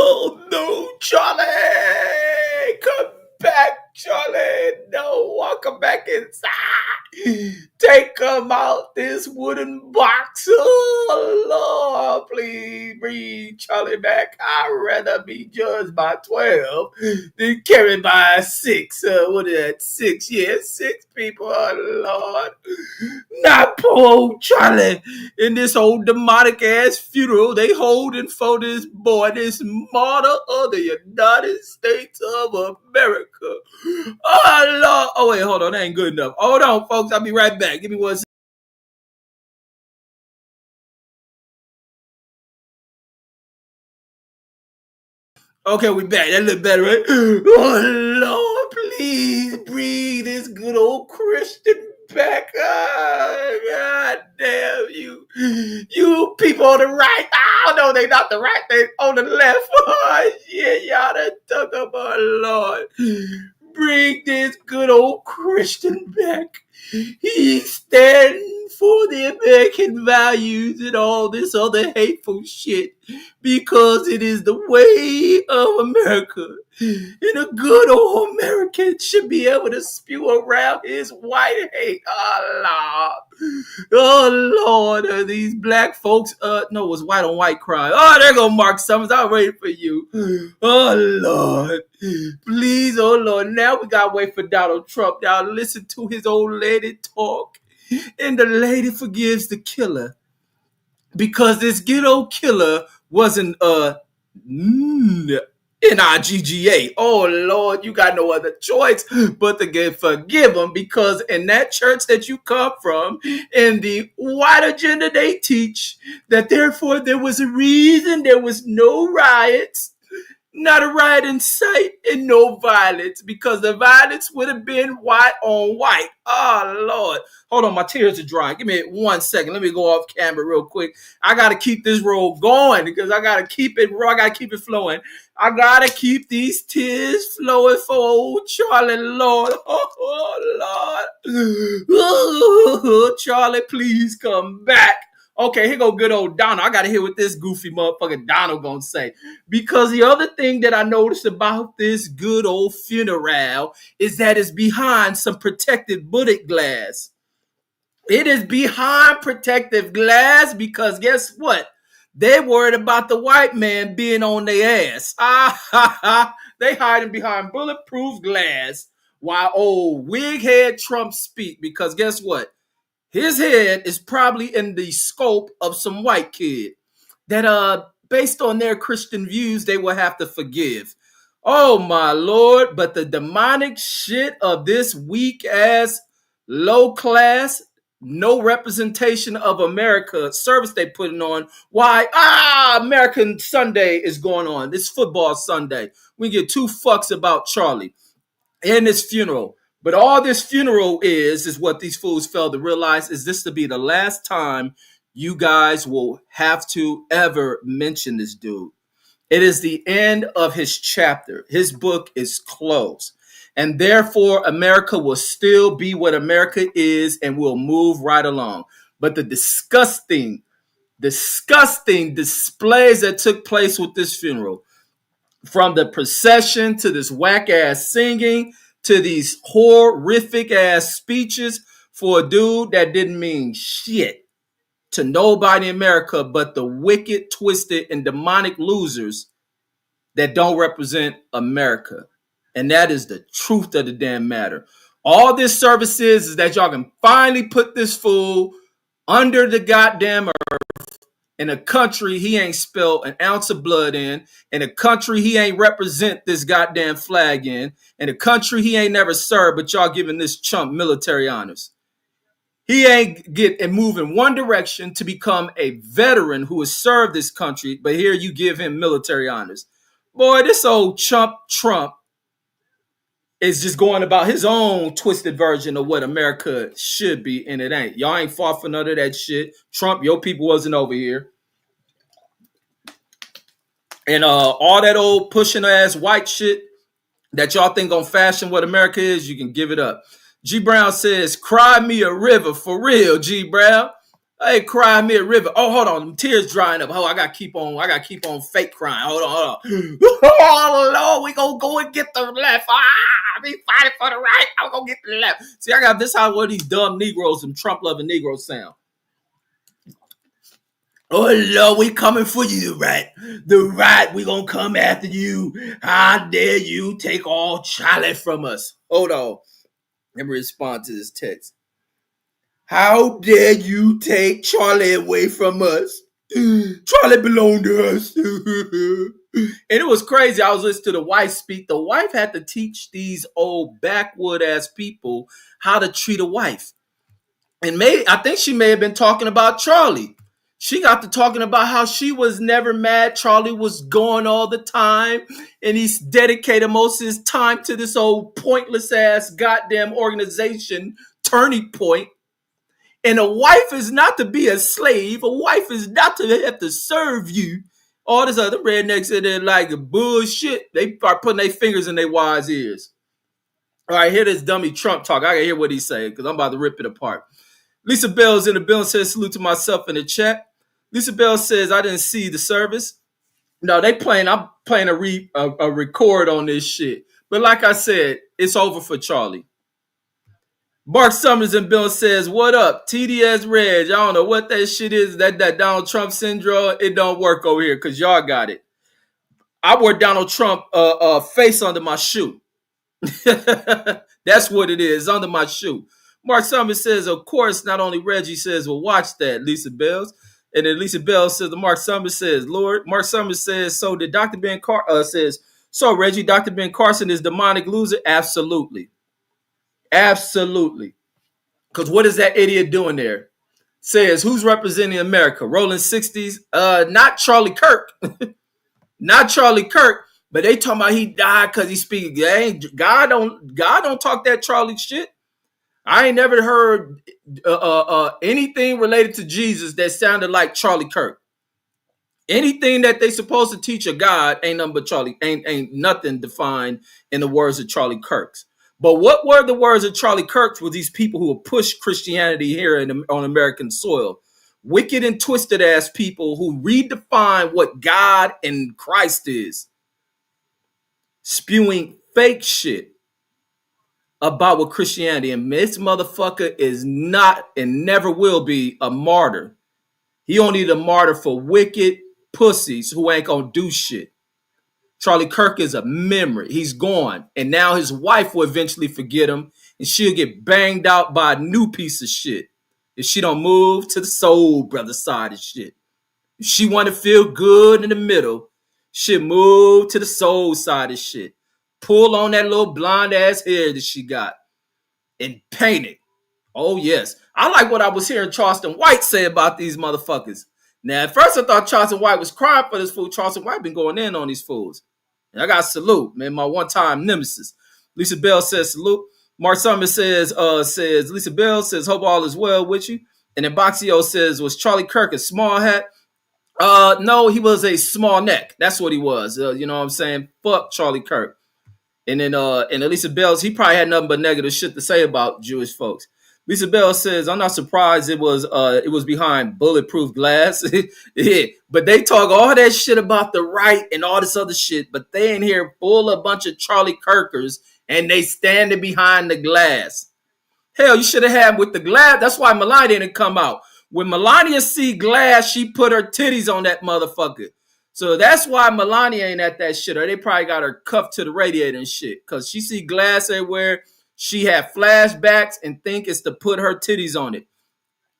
Oh no, Charlie! Come back, Charlie! No, welcome back inside. Take him out this wooden box. Oh Lord, please bring Charlie back. I'd rather be judged by 12 than carried by 6. What is that? 6? Yeah, 6 people. Oh Lord. Not poor old Charlie in this old demonic ass funeral they holding for this boy, this martyr of the United States of America. Oh Lord. Oh wait, hold on. That ain't good enough. Hold on, folks. I'll be right back. Give me one second. Okay, we back. That look better, right? Oh Lord, please breathe this good old Christian back. Oh, God damn you. You people on the right. Oh no, they not the right, they on the left. Oh shit, y'all done took up our Lord. Bring this good old Christian back. He's standing for the American values and all this other hateful shit because it is the way of America. And a good old American should be able to spew around his white hate. Oh, Lord. Oh, Lord. Are these black folks? No, it was white on white crime. Oh, there go Mark Summers. I'm waiting for you. Oh, Lord. Please, oh, Lord. Now we got to wait for Donald Trump. Now listen to his old lady talk. And the lady forgives the killer because this good old killer wasn't Nigga. Oh Lord, you got no other choice but to forgive him because in that church that you come from, in the white agenda they teach that therefore there was a reason there was no riots. Not a riot in sight and no violence because the violence would have been white on white. Oh, Lord. Hold on, my tears are drying. Give me 1 second. Let me go off camera real quick. I got to keep this roll going because I got to keep it raw. I got to keep it flowing. I got to keep these tears flowing for old Charlie, Lord. Oh, Lord. Oh, Charlie, please come back. Okay, here go good old Donald. I gotta hear what this goofy motherfucker Donald gonna say. Because the other thing that I noticed about this good old funeral is that it's behind some protective bullet glass. It is behind protective glass because guess what? They worried about the white man being on their ass. They hiding behind bulletproof glass while old wig head Trump speak because guess what? His head is probably in the scope of some white kid that based on their Christian views they will have to forgive. Oh my Lord, but the demonic shit of this weak ass low class no representation of America service they putting on. Why? American Sunday is going on. This football Sunday. We get 2 fucks about Charlie and his funeral. But all this funeral is what these fools failed to realize is this to be the last time you guys will have to ever mention this dude. It is the end of his chapter. His book is closed. And therefore, America will still be what America is and will move right along. But the disgusting displays that took place with this funeral, from the procession to this whack ass singing to these horrific ass speeches for a dude that didn't mean shit to nobody in America but the wicked, twisted, and demonic losers that don't represent America. And that is the truth of the damn matter. All this service is that y'all can finally put this fool under the goddamn in a country he ain't spilled an ounce of blood in a country he ain't represent this goddamn flag in a country he ain't never served, but y'all giving this chump military honors. He ain't get and move in one direction to become a veteran who has served this country, but here you give him military honors. Boy, this old chump Trump is just going about his own twisted version of what America should be, and it ain't. Y'all ain't fought for none of that shit. Trump, your people wasn't over here. And all that old pushing ass white shit that y'all think gonna fashion what America is, you can give it up. G Brown says, cry me a river for real, G Brown. Hey, cry me a river. Oh, hold on, tears drying up. Oh, I gotta keep on fake crying. Hold on. Oh Lord, we gonna go and get the left. Be fighting for the right. I'm gonna get the left. See, I got this how one of these dumb Negroes and Trump loving Negroes sound. Oh Lord, we coming for you, the right. The right, we gonna come after you. How dare you take all Charlie from us? Hold on. Let me respond to this text. How dare you take Charlie away from us? Charlie belonged to us. And it was crazy. I was listening to the wife speak. The wife had to teach these old backwood ass people how to treat a wife. And I think she may have been talking about Charlie. She got to talking about how she was never mad. Charlie was gone all the time. And he's dedicated most of his time to this old pointless ass goddamn organization, Turning Point. And a wife is not to be a slave. A wife is not to have to serve you. All this other rednecks in there like bullshit. They are putting their fingers in their wives' ears. All right, hear this dummy Trump talk. I gotta hear what he's saying because I'm about to rip it apart. Lisa Bell's in the bill and says salute to myself in the chat. Lisa Bell says I didn't see the service. No, I'm playing a record on this shit. But like I said, it's over for Charlie. Mark Summers and Bill says, what up? TDS Reg. I don't know what that shit is. That Donald Trump syndrome. It don't work over here because y'all got it. I wore Donald Trump face under my shoe. That's what it is, under my shoe. Mark Summers says, of course, not only Reggie says, well, watch that, Lisa Bells. And then Lisa Bell says, Mark Summers says, Lord. Mark Summers says, so did Dr. Ben Carson says, so Reggie, Dr. Ben Carson is demonic loser? Absolutely. Absolutely. Because what is that idiot doing there? Says, who's representing America? Rolling 60s? Not Charlie Kirk. Not Charlie Kirk. But they talking about he died because he speaks. God don't talk that Charlie shit. I ain't never heard anything related to Jesus that sounded like Charlie Kirk. Anything that they supposed to teach a God ain't nothing but Charlie. Ain't nothing defined in the words of Charlie Kirk's. But what were the words of Charlie Kirk with these people who have pushed Christianity here on American soil? Wicked and twisted ass people who redefine what God and Christ is. Spewing fake shit about what Christianity, and this motherfucker is not and never will be a martyr. He only a martyr for wicked pussies who ain't gonna do shit. Charlie Kirk is a memory. He's gone. And now his wife will eventually forget him and she'll get banged out by a new piece of shit if she don't move to the soul brother side of shit. If she want to feel good in the middle, she'll move to the soul side of shit. Pull on that little blonde ass hair that she got and paint it. Oh, yes. I like what I was hearing Charleston White say about these motherfuckers. Now, at first I thought Charleston White was crying for this fool. Charleston White been going in on these fools. And I got to salute, man, my one-time nemesis. Lisa Bell says salute. Mark Summers says Lisa Bell says, hope all is well with you. And then Boxio says, was Charlie Kirk a small hat? No, he was a small neck. That's what he was. You know what I'm saying? Fuck Charlie Kirk. And then Lisa Bell, he probably had nothing but negative shit to say about Jewish folks. Lisa Bell says, I'm not surprised it was behind bulletproof glass. Yeah. But they talk all that shit about the right and all this other shit, but they in here full of a bunch of Charlie Kirkers and they standing behind the glass. Hell, you should have had with the glass. That's why Melania didn't come out. When Melania see glass, she put her titties on that motherfucker. So that's why Melania ain't at that shit. Or they probably got her cuffed to the radiator and shit. Because she see glass everywhere. She had flashbacks and think it's to put her titties on it.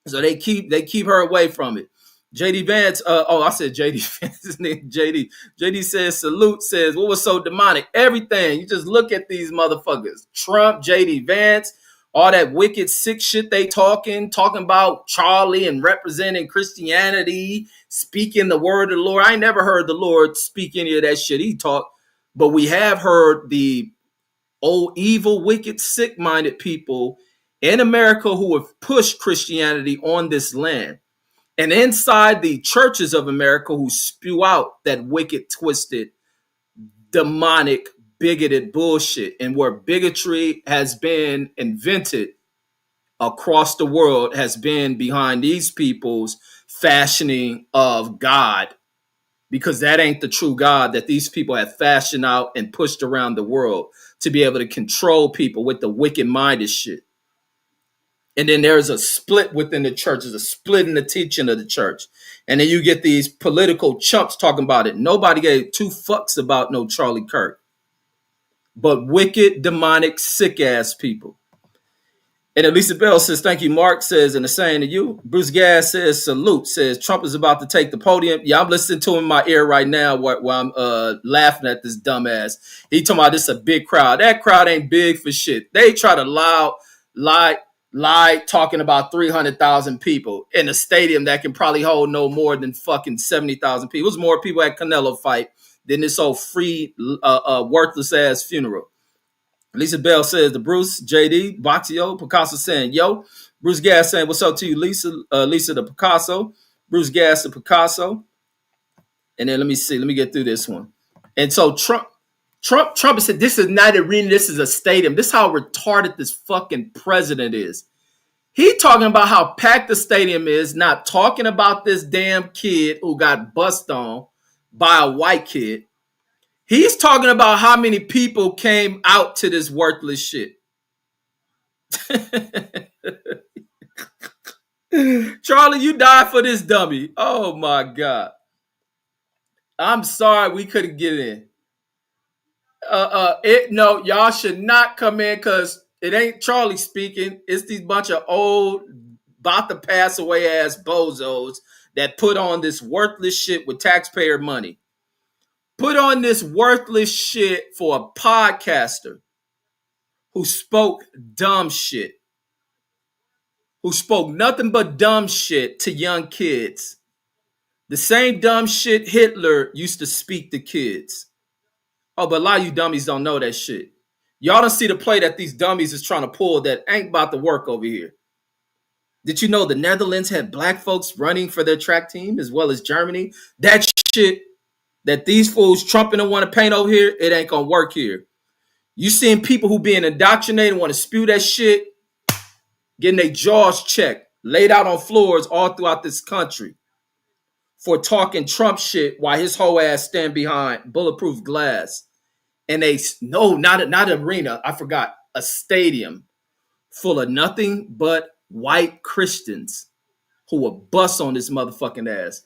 So they keep her away from it. JD Vance, I said JD Vance, his name JD. JD says, salute, says, what was so demonic? Everything. You just look at these motherfuckers. Trump, JD Vance, all that wicked sick shit they talking about Charlie and representing Christianity, speaking the word of the Lord. I ain't never heard the Lord speak any of that shit he talked, but we have heard the old evil, wicked, sick-minded people in America who have pushed Christianity on this land. And inside the churches of America who spew out that wicked, twisted, demonic, bigoted bullshit, and where bigotry has been invented across the world has been behind these people's fashioning of God, because that ain't the true God that these people have fashioned out and pushed around the world to be able to control people with the wicked minded shit. And then there's a split within the church. There's a split in the teaching of the church. And then you get these political chumps talking about it. Nobody gave two fucks about no Charlie Kirk, but wicked, demonic, sick ass people. And Elisa Bell says, thank you, Mark. Says, and the same to you. Bruce Gass says, salute. Says, Trump is about to take the podium. Yeah, I'm listening to him in my ear right now while I'm laughing at this dumbass. He talking about this a big crowd. That crowd ain't big for shit. They try to lie talking about 300,000 people in a stadium that can probably hold no more than fucking 70,000 people. It was more people at Canelo fight than this old free, worthless ass funeral. Lisa Bell says the Bruce, JD, Boxio, Picasso saying, yo. Bruce Gas saying, what's up to you, Lisa? Lisa the Picasso. Bruce Gas the Picasso. And then let me see. Let me get through this one. And so Trump said, this is not an arena. This is a stadium. This is how retarded this fucking president is. He talking about how packed the stadium is, not talking about this damn kid who got bust on by a white kid. He's talking about how many people came out to this worthless shit. Charlie, you died for this dummy. Oh my God. I'm sorry we couldn't get in. No, y'all should not come in because it ain't Charlie speaking. It's these bunch of old, about to pass away ass bozos that put on this worthless shit with taxpayer money. Put on this worthless shit for a podcaster who spoke dumb shit, who spoke nothing but dumb shit to young kids. The same dumb shit Hitler used to speak to kids. Oh, but a lot of you dummies don't know that shit. Y'all don't see the play that these dummies is trying to pull that ain't about to work over here. Did you know the Netherlands had black folks running for their track team as well as Germany? That shit that these fools trumping and want to paint over here, it ain't gonna work here. You seeing people who being indoctrinated want to spew that shit, getting their jaws checked, laid out on floors all throughout this country for talking Trump shit while his whole ass stand behind bulletproof glass. And not an arena, I forgot, a stadium full of nothing but white Christians who will bust on this motherfucking ass.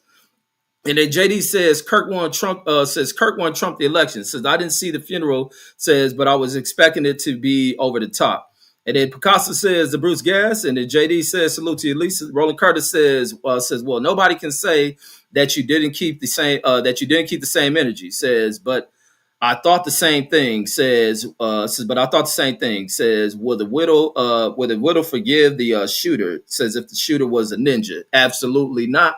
And then JD says Kirk won Trump the election. Says I didn't see the funeral, says, but I was expecting it to be over the top. And then Picasso says the Bruce Gas, and then JD says salute to you, Lisa. Roland Curtis says, well, nobody can say that you didn't keep the same energy. Says, but I thought the same thing. Says, but I thought the same thing. Says, will the widow forgive the shooter? Says, if the shooter was a ninja, absolutely not.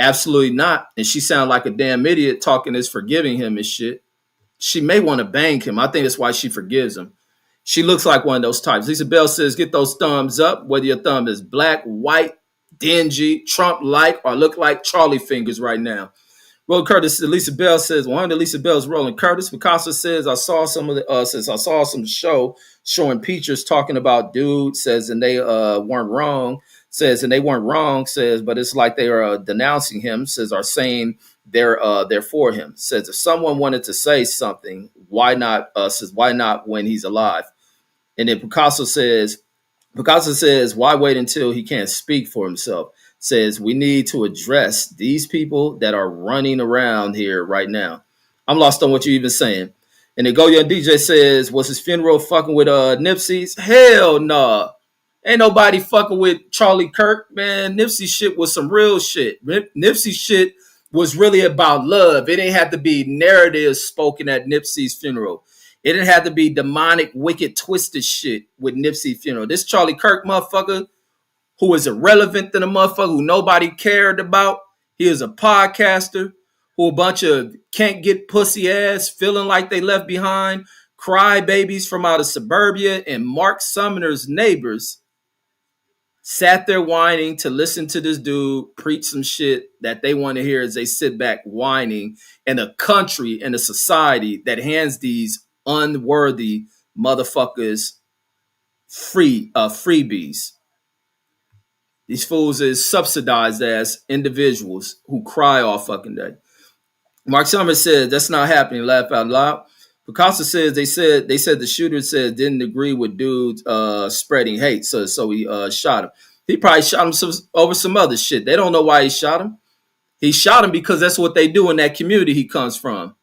Absolutely not. And she sounded like a damn idiot talking as forgiving him and shit. She may want to bang him. I think that's why she forgives him. She looks like one of those types. Lisa Bell says, get those thumbs up, whether your thumb is black, white, dingy, Trump-like, or look like Charlie fingers right now. Roland Curtis, Lisa Bell says, 100 Lisa Bell's Roland Curtis. Picasso says, I saw some show showing pictures talking about dudes, says, and they weren't wrong. Says, and they weren't wrong, says, but it's like they are denouncing him, says, are saying they're for him. Says, if someone wanted to say something, why not? Says, why not when he's alive? And then Picasso says, why wait until he can't speak for himself? Says, we need to address these people that are running around here right now. I'm lost on what you're even saying. And then Go Young DJ says, was his funeral fucking with Nipsey's? Hell nah. Ain't nobody fucking with Charlie Kirk, man. Nipsey shit was some real shit. Nipsey shit was really about love. It didn't have to be narratives spoken at Nipsey's funeral. It didn't have to be demonic, wicked, twisted shit with Nipsey's funeral. This Charlie Kirk motherfucker, who is irrelevant than a motherfucker, who nobody cared about. He is a podcaster who a bunch of can't get pussy ass feeling like they left behind, crybabies from out of suburbia, and Mark Sumner's neighbors sat there whining to listen to this dude preach some shit that they want to hear as they sit back whining in a country and a society that hands these unworthy motherfuckers freebies. These fools is subsidized as individuals who cry all fucking day. Mark Summers said that's not happening. Laugh out loud. Picasso says they said the shooter said didn't agree with dudes spreading hate, so he shot him. He probably shot him over some other shit. They don't know why he shot him. He shot him because that's what they do in that community he comes from.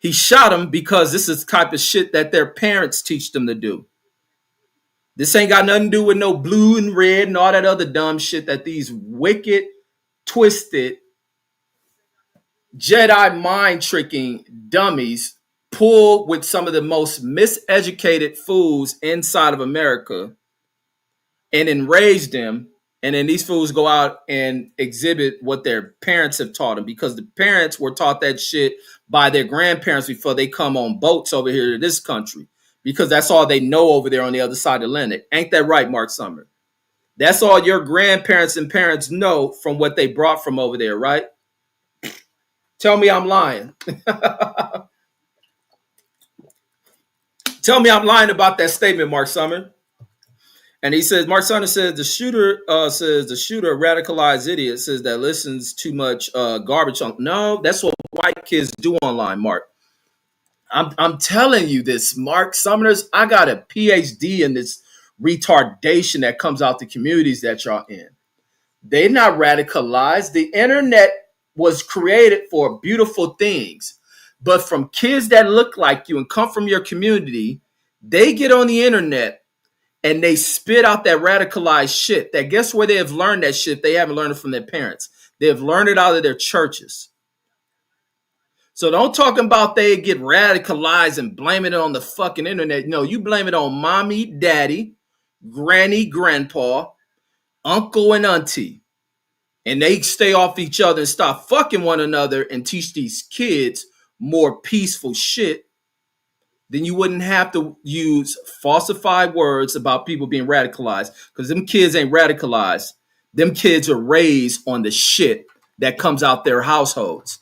He shot him because this is the type of shit that their parents teach them to do. This ain't got nothing to do with no blue and red and all that other dumb shit that these wicked, twisted, Jedi mind tricking dummies pull with some of the most miseducated fools inside of America and enrage them. And then these fools go out and exhibit what their parents have taught them, because the parents were taught that shit by their grandparents before they come on boats over here to this country, because that's all they know over there on the other side of the Atlantic. Ain't that right, Mark Summer? That's all your grandparents and parents know from what they brought from over there, right? Tell me I'm lying. Tell me I'm lying about that statement, Mark Summer. And he says, Mark Summer says the shooter a radicalized idiot says that listens too much garbage on. No, that's what white kids do online, Mark. I'm telling you this, Mark Sumners. I got a PhD in this retardation that comes out the communities that y'all in. They're not radicalized. The internet was created for beautiful things. But from kids that look like you and come from your community, they get on the internet and they spit out that radicalized shit. That guess where they have learned that shit? They haven't learned it from their parents. They have learned it out of their churches. So don't talk about they get radicalized and blame it on the fucking internet. No, you blame it on mommy, daddy, granny, grandpa, uncle, and auntie. And they stay off each other and stop fucking one another and teach these kids more peaceful shit. Then you wouldn't have to use falsified words about people being radicalized, because them kids ain't radicalized. Them kids are raised on the shit that comes out their households.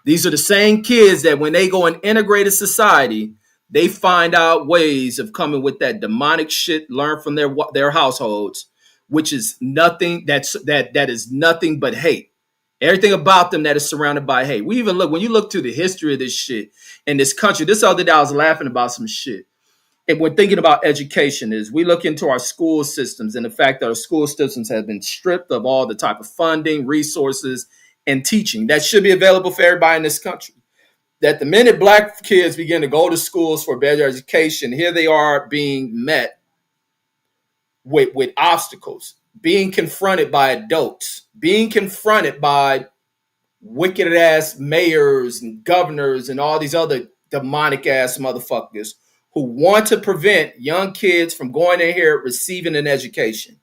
These are the same kids that when they go in integrated society, they find out ways of coming with that demonic shit learned from their households, which is nothing that is nothing but hate. Everything about them that is surrounded by hate. We even look, when you look through the history of this shit in this country, this other day I was laughing about some shit. And we're thinking about education is we look into our school systems and the fact that our school systems have been stripped of all the type of funding, resources, and teaching that should be available for everybody in this country. That the minute black kids begin to go to schools for better education, here they are being met with obstacles, being confronted by adults, being confronted by wicked ass mayors and governors and all these other demonic ass motherfuckers who want to prevent young kids from going in here receiving an education.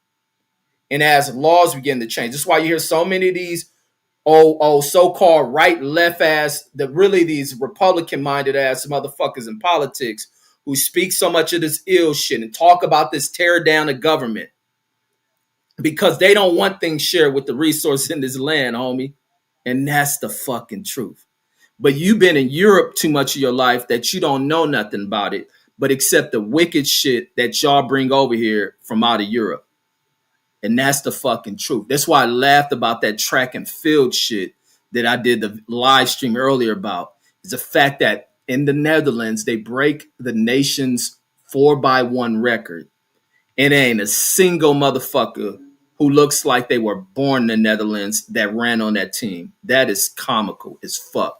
And as laws begin to change, that's why you hear so many of these so-called right, left ass, these Republican-minded ass motherfuckers in politics who speak so much of this ill shit and talk about this tear down of government because they don't want things shared with the resource in this land, homie. And that's the fucking truth. But you've been in Europe too much of your life that you don't know nothing about it, but except the wicked shit that y'all bring over here from out of Europe. And that's the fucking truth. That's why I laughed about that track and field shit that I did the live stream earlier about. Is the fact that in the Netherlands, they break the nation's 4x1 record. And there ain't a single motherfucker who looks like they were born in the Netherlands that ran on that team. That is comical as fuck.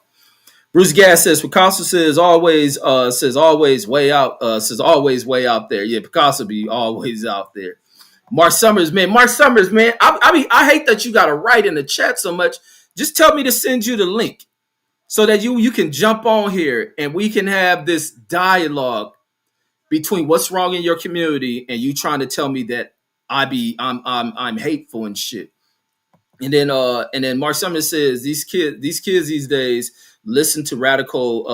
Bruce Gass says Picasso says always way out there. Yeah, Picasso be always out there. Mark Summers, man. I hate that you got to write in the chat so much. Just tell me to send you the link so that you can jump on here and we can have this dialogue between what's wrong in your community and you trying to tell me that I'm hateful and shit. And then Mark Summers says these kids these days listen to radical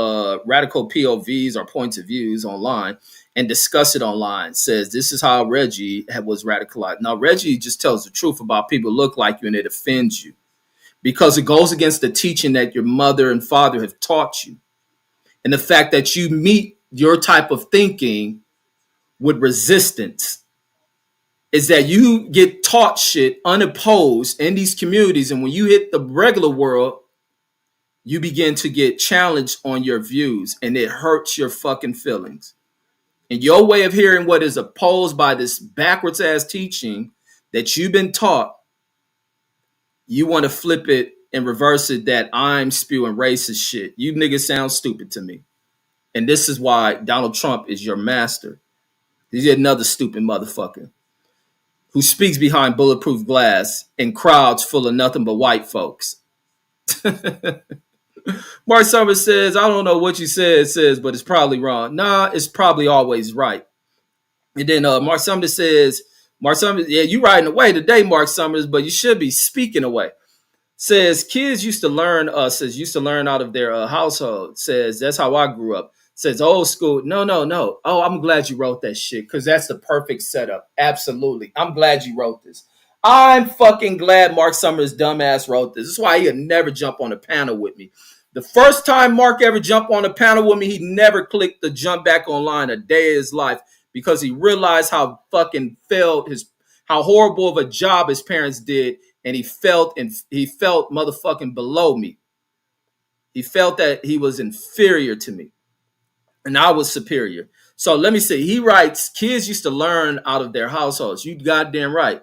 POVs or points of views online and discuss it online. Says this is how Reggie was radicalized. Now Reggie just tells the truth about people who look like you and it offends you because it goes against the teaching that your mother and father have taught you, and the fact that you meet your type of thinking with resistance is that you get taught shit unopposed in these communities, and when you hit the regular world, you begin to get challenged on your views, and it hurts your fucking feelings. And your way of hearing what is opposed by this backwards ass teaching that you've been taught, you want to flip it and reverse it that I'm spewing racist shit. You niggas sound stupid to me. And this is why Donald Trump is your master. He's another stupid motherfucker who speaks behind bulletproof glass in crowds full of nothing but white folks. Mark Summers says, I don't know what you says, but it's probably wrong. Nah, it's probably always right. And then Mark Summers says, yeah, you riding away today, Mark Summers, but you should be speaking away. Says kids used to learn out of their household. Says that's how I grew up. Says old school. No. Oh, I'm glad you wrote that shit because that's the perfect setup. Absolutely. I'm glad you wrote this. I'm fucking glad Mark Summers' dumbass wrote this. This is why he'll never jump on a panel with me. The first time Mark ever jumped on a panel with me, he never clicked the jump back online a day of his life because he realized how fucking how horrible of a job his parents did. And he felt motherfucking below me. He felt that he was inferior to me. And I was superior. So let me see. He writes, kids used to learn out of their households. You goddamn right.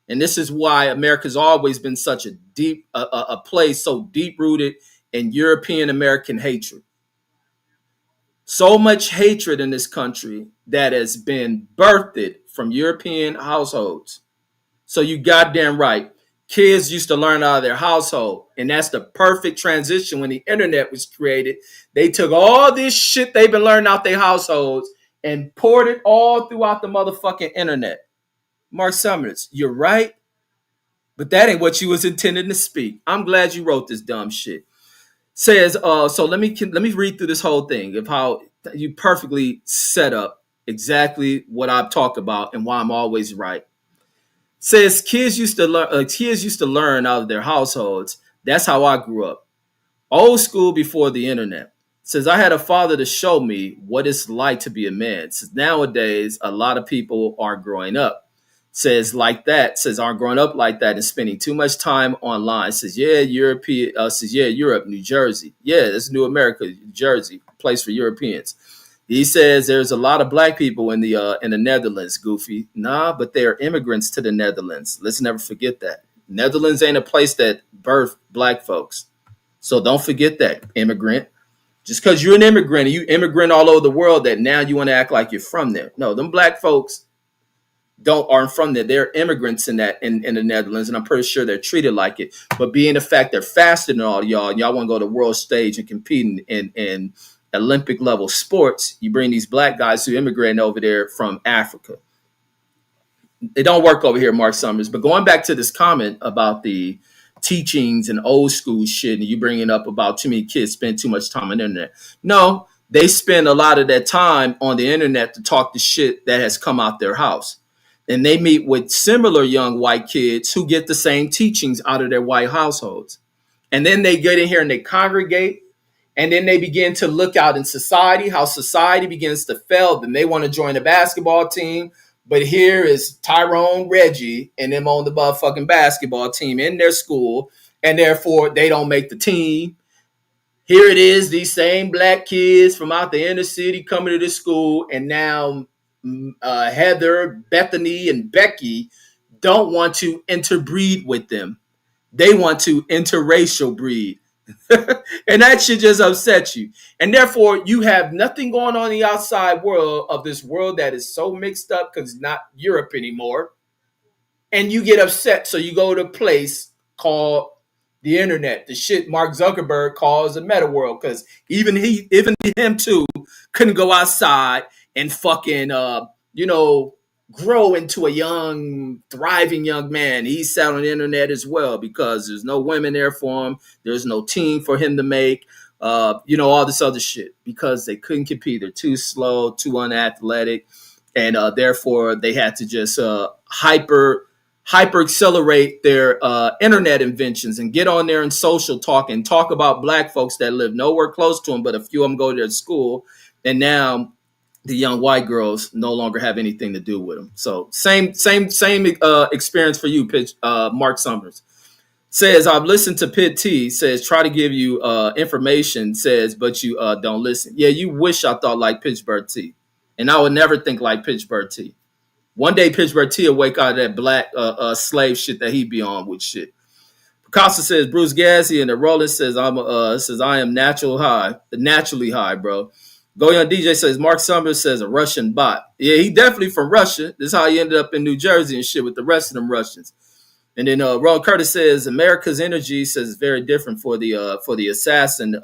And this is why America's always been such a deep, a place so deep rooted in European American hatred. So much hatred in this country that has been birthed from European households. So you goddamn right. Kids used to learn out of their household. And that's the perfect transition when the internet was created. They took all this shit they've been learning out their households and poured it all throughout the motherfucking internet. Mark Summers, you're right. But that ain't what you was intending to speak. I'm glad you wrote this dumb shit. Says, so let me read through this whole thing of how you perfectly set up exactly what I've talked about and why I'm always right. Says kids used to learn out of their households. That's how I grew up. Old school before the internet. Says I had a father to show me what it's like to be a man. Says nowadays a lot of people aren't growing up. Says aren't growing up like that and spending too much time online. Says Europe, New Jersey. Yeah, it's New America, New Jersey, place for Europeans. He says there's a lot of black people in the Netherlands, Goofy. Nah, but they are immigrants to the Netherlands. Let's never forget that. Netherlands ain't a place that birthed black folks. So don't forget that, immigrant. Just because you're an immigrant and you immigrant all over the world that now you want to act like you're from there. No, them black folks aren't from there. They're immigrants in the Netherlands, and I'm pretty sure they're treated like it. But being the fact they're faster than all y'all, and y'all want to go to the world stage and compete in Olympic level sports, you bring these black guys who immigrated over there from Africa. It don't work over here, Mark Summers. But going back to this comment about the teachings and old school shit, and you bringing up about too many kids spend too much time on the internet. No, they spend a lot of their time on the internet to talk the shit that has come out their house. And they meet with similar young white kids who get the same teachings out of their white households. And then they get in here and they congregate. And then they begin to look out in society, how society begins to fail them. They want to join a basketball team, but here is Tyrone Reggie and them on the motherfucking basketball team in their school, and therefore they don't make the team. Here it is, these same black kids from out the inner city coming to this school, and now Heather, Bethany, and Becky don't want to interbreed with them. They want to interracial breed. And that should just upset you. And therefore, you have nothing going on in the outside world of this world that is so mixed up because it's not Europe anymore. And you get upset. So you go to a place called the internet, the shit Mark Zuckerberg calls the meta world, because even him too couldn't go outside and fucking grow into a young, thriving young man. He's out on the internet as well because there's no women there for him. There's no team for him to make, all this other shit because they couldn't compete. They're too slow, too unathletic. And therefore they had to just hyper accelerate their internet inventions and get on there and social talk and talk about black folks that live nowhere close to them, but a few of them go to their school. And now the young white girls no longer have anything to do with them. So same experience for you, Pitch. Mark Summers says, I've listened to Pit T, says, try to give you information, says, but you don't listen. Yeah, you wish I thought like Pittsburgh T. And I would never think like Pittsburgh T. One day Pittsburgh T will wake out of that black slave shit that he be on with shit. Picasso says, Bruce Gassy, and the Roland says, I am naturally high, bro. Go Young DJ says, Mark Summers says, a Russian bot. Yeah, he definitely from Russia. This is how he ended up in New Jersey and shit with the rest of them Russians. And then Ron Curtis says America's energy says it's very different for the assassin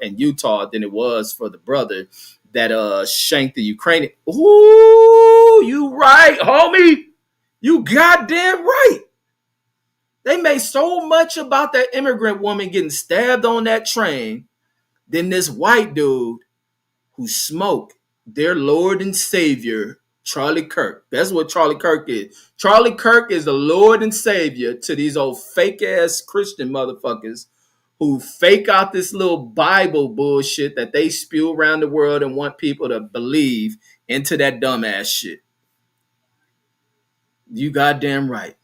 in Utah than it was for the brother that shanked the Ukrainian. Ooh, you right, homie. You goddamn right. They made so much about that immigrant woman getting stabbed on that train than this white dude who smoked their Lord and Savior, Charlie Kirk. That's what Charlie Kirk is. Charlie Kirk is the Lord and Savior to these old fake ass Christian motherfuckers who fake out this little Bible bullshit that they spew around the world and want people to believe into that dumbass shit. You goddamn right.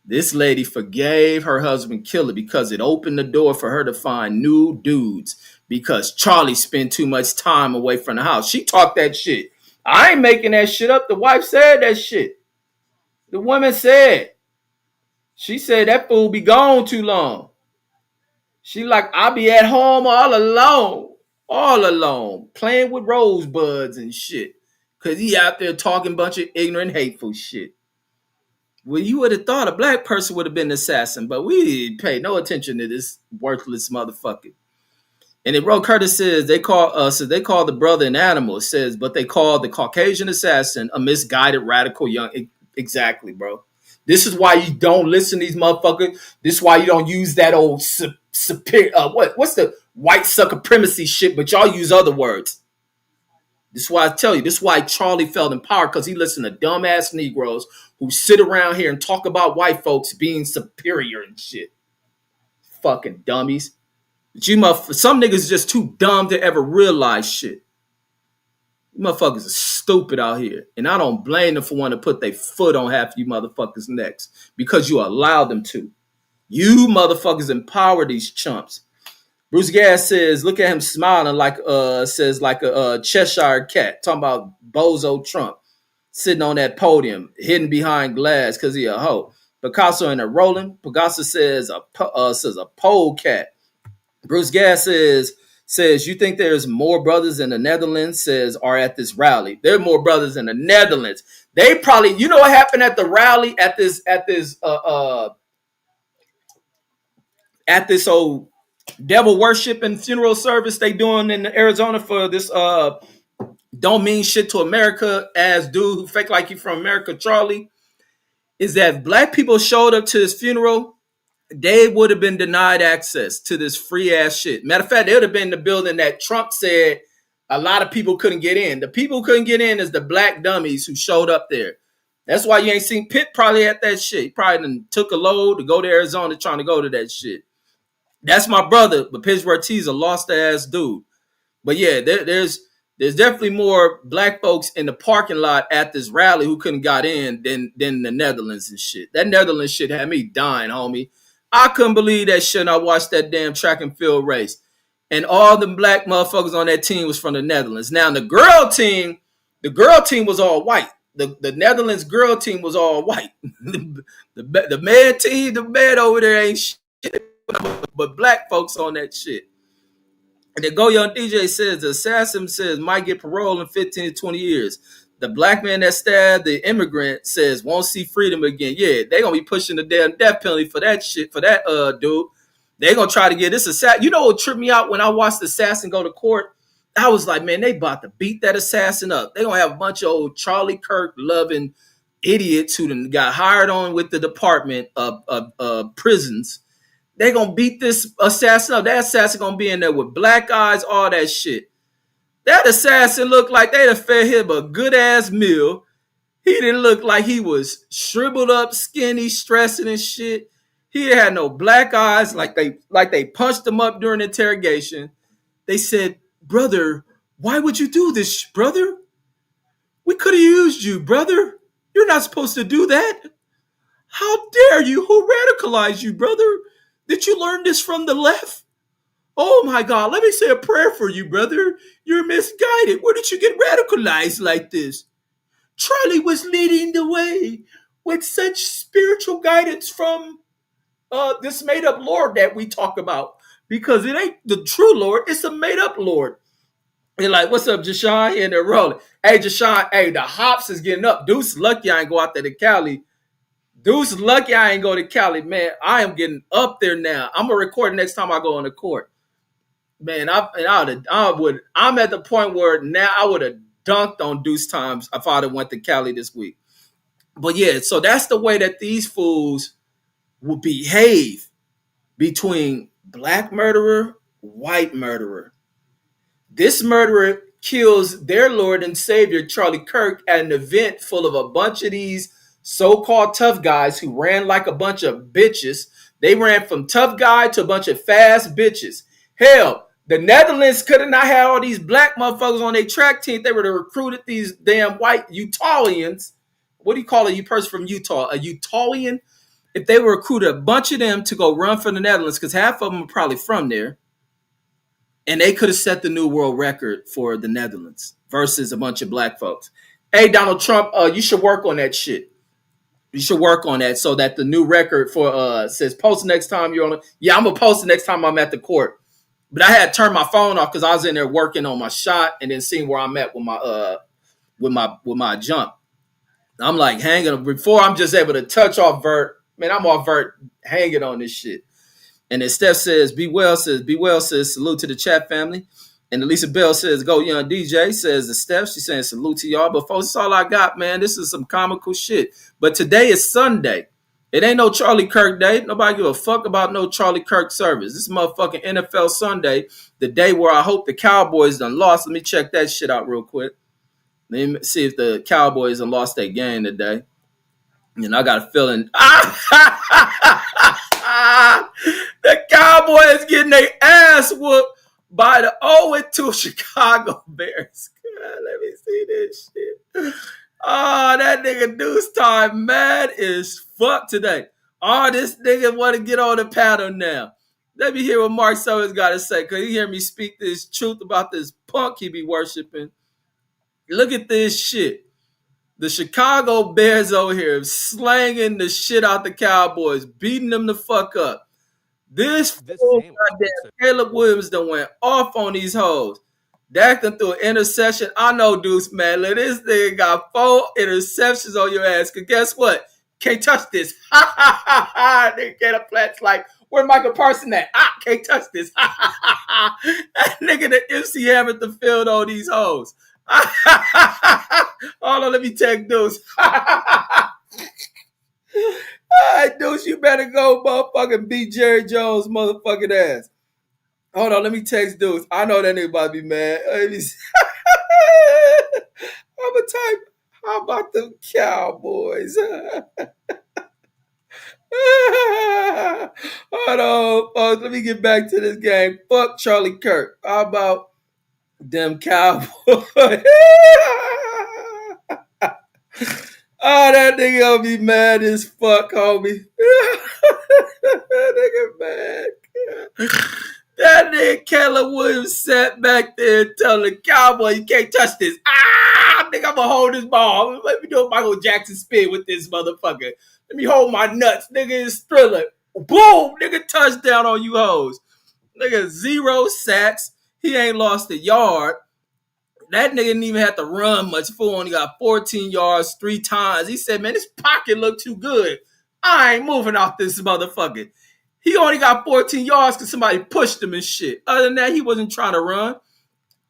This lady forgave her husband killer because it opened the door for her to find new dudes because Charlie spent too much time away from the house. She talked that shit. I ain't making that shit up. The wife said that shit. The woman said. She said that fool be gone too long. She like, I'll be at home all alone, playing with rosebuds and shit. Because he out there talking a bunch of ignorant, hateful shit. Well, you would have thought a black person would have been the assassin, but we didn't pay no attention to this worthless motherfucker. And then Ro Curtis says they call the brother an animal. It says, but they call the Caucasian assassin a misguided radical young. Exactly, bro. This is why you don't listen to these motherfuckers. This is why you don't use that old superior. What's the white supremacy shit? But y'all use other words. This is why I tell you. This is why Charlie felt empowered because he listened to dumbass Negroes who sit around here and talk about white folks being superior and shit. Fucking dummies. But some niggas just too dumb to ever realize shit. You motherfuckers are stupid out here. And I don't blame them for wanting to put their foot on half of you motherfuckers' necks because you allowed them to. You motherfuckers empower these chumps. Bruce Gass says, look at him smiling like a Cheshire cat, talking about Bozo Trump, sitting on that podium, hidden behind glass because he a hoe. Picasso in a rolling. Picasso says a pole cat. Bruce Gass says you think there's more brothers in the Netherlands, says are at this rally. There are more brothers in the Netherlands. They probably, you know what happened at the rally at this old devil worship and funeral service they doing in Arizona for this don't mean shit to America as dude who fake like he from America, Charlie, is that black people showed up to his funeral, they would have been denied access to this free ass shit. Matter of fact, they would have been in the building that Trump said a lot of people couldn't get in. The people who couldn't get in is the black dummies who showed up there. That's why you ain't seen Pitt probably at that shit. He probably took a load to go to Arizona trying to go to that shit. That's my brother, but Pittsburgh T's a lost ass dude. But yeah, there's definitely more black folks in the parking lot at this rally who couldn't got in than the Netherlands and shit. That Netherlands shit had me dying, homie. I couldn't believe that shit. And I watched that damn track and field race, and all the black motherfuckers on that team was from the Netherlands. Now the girl team was all white. The Netherlands girl team was all white. the man team, the man over there ain't shit, but black folks on that shit. And then Go Young DJ says the assassin says might get parole in 15 to 20 years. The black man that stabbed the immigrant says won't see freedom again. Yeah, they gonna be pushing the damn death penalty for that shit, for that dude. They gonna try to get this assassin. You know what tripped me out when I watched the assassin go to court? I was like, man, they about to beat that assassin up. They gonna have a bunch of old Charlie Kirk loving idiots who got hired on with the Department of Prisons. They gonna beat this assassin up. That assassin gonna be in there with black eyes, all that shit. That assassin looked like they'd have fed him a good ass meal. He didn't look like he was shriveled up, skinny, stressing and shit. He had no black eyes, like they punched him up during interrogation. They said, brother, why would you do this, brother? could have used you, brother. You're not supposed to do that. How dare you? Who radicalized you, brother? Did you learn this from the left? Oh my God, let me say a prayer for you, brother. You're misguided. Where did you get radicalized like this? Charlie was leading the way with such spiritual guidance from this made up Lord that we talk about. Because it ain't the true Lord, it's a made up Lord. And like, what's up, Jashawn? And they're rolling. Hey, Jashawn, hey, the hops is getting up. Deuce lucky I ain't go out there to Cali. Deuce lucky I ain't go to Cali, man. I am getting up there now. I'm gonna record next time I go on the court. Man, I'm at the point where now I would have dunked on Deuce times if I'd have went to Cali this week. But yeah, so that's the way that these fools will behave between black murderer, white murderer. This murderer kills their Lord and Savior, Charlie Kirk, at an event full of a bunch of these so-called tough guys who ran like a bunch of bitches. They ran from tough guy to a bunch of fast bitches. Hell, the Netherlands could have not had all these black motherfuckers on their track team. They would have recruited these damn white Utahians. What do you call a person from Utah? A Utahian? If they were recruited a bunch of them to go run for the Netherlands, because half of them are probably from there, and they could have set the new world record for the Netherlands versus a bunch of black folks. Hey, Donald Trump, you should work on that shit. You should work on that so that the new record for says post next time you're on it. Yeah, I'm gonna post it next time I'm at the court. But I had to turn my phone off because I was in there working on my shot and then seeing where I'm at with my jump. I'm like hanging before I'm just able to touch off vert. Man, I'm off vert hanging on this shit. And then Steph says, be well, says, salute to the chat family. And Elisa Bell says, go young DJ, says the Steph. She's saying salute to y'all. But folks, that's all I got, man. This is some comical shit. But today is Sunday. It ain't no Charlie Kirk day. Nobody give a fuck about no Charlie Kirk service. This is motherfucking NFL Sunday, the day where I hope the Cowboys done lost. Let me check that shit out real quick. Let me see if the Cowboys done lost their game today. And I got a feeling. The Cowboys getting their ass whooped by the 0-2 Chicago Bears. God, let me see this shit. Oh, that nigga Deuce Time mad as fuck today. Oh, this nigga want to get on the paddle now. Let me hear what Mark Summers got to say, because he hear me speak this truth about this punk he be worshiping. Look at this shit. The Chicago Bears over here slanging the shit out the Cowboys, beating them the fuck up. This fool goddamn Caleb Williams done went off on these hoes. Dak done threw an interception. I know, Deuce, man. Look, this nigga got 4 interceptions on your ass. Because guess what? Can't touch this. Ha, ha, ha, ha. Nigga Caleb Platt's like, where Michael Parsons at? Can't touch this. Ha, ha, ha, ha. That nigga the MC Hammered the field on these hoes. Hold on, let me take Deuce. All right, Deuce, you better go motherfucking beat Jerry Jones' motherfucking ass. Hold on, let me text Deuce. I know that nigga about to be mad. I'm a type, how about them Cowboys? Hold on, folks. Let me get back to this game. Fuck Charlie Kirk. How about them Cowboys? Oh, that nigga gonna be mad as fuck, homie. That nigga mad. That nigga Caleb Williams sat back there telling the Cowboy, you can't touch this. Nigga, I'm gonna hold this ball. Let me do a Michael Jackson spin with this motherfucker. Let me hold my nuts. Nigga is Thriller. Boom! Nigga touchdown on you hoes. Nigga 0 sacks. He ain't lost a yard. That nigga didn't even have to run much. Fool only got 14 yards 3 times. He said, man, this pocket look too good. I ain't moving off this motherfucker. He only got 14 yards because somebody pushed him and shit. Other than that, he wasn't trying to run.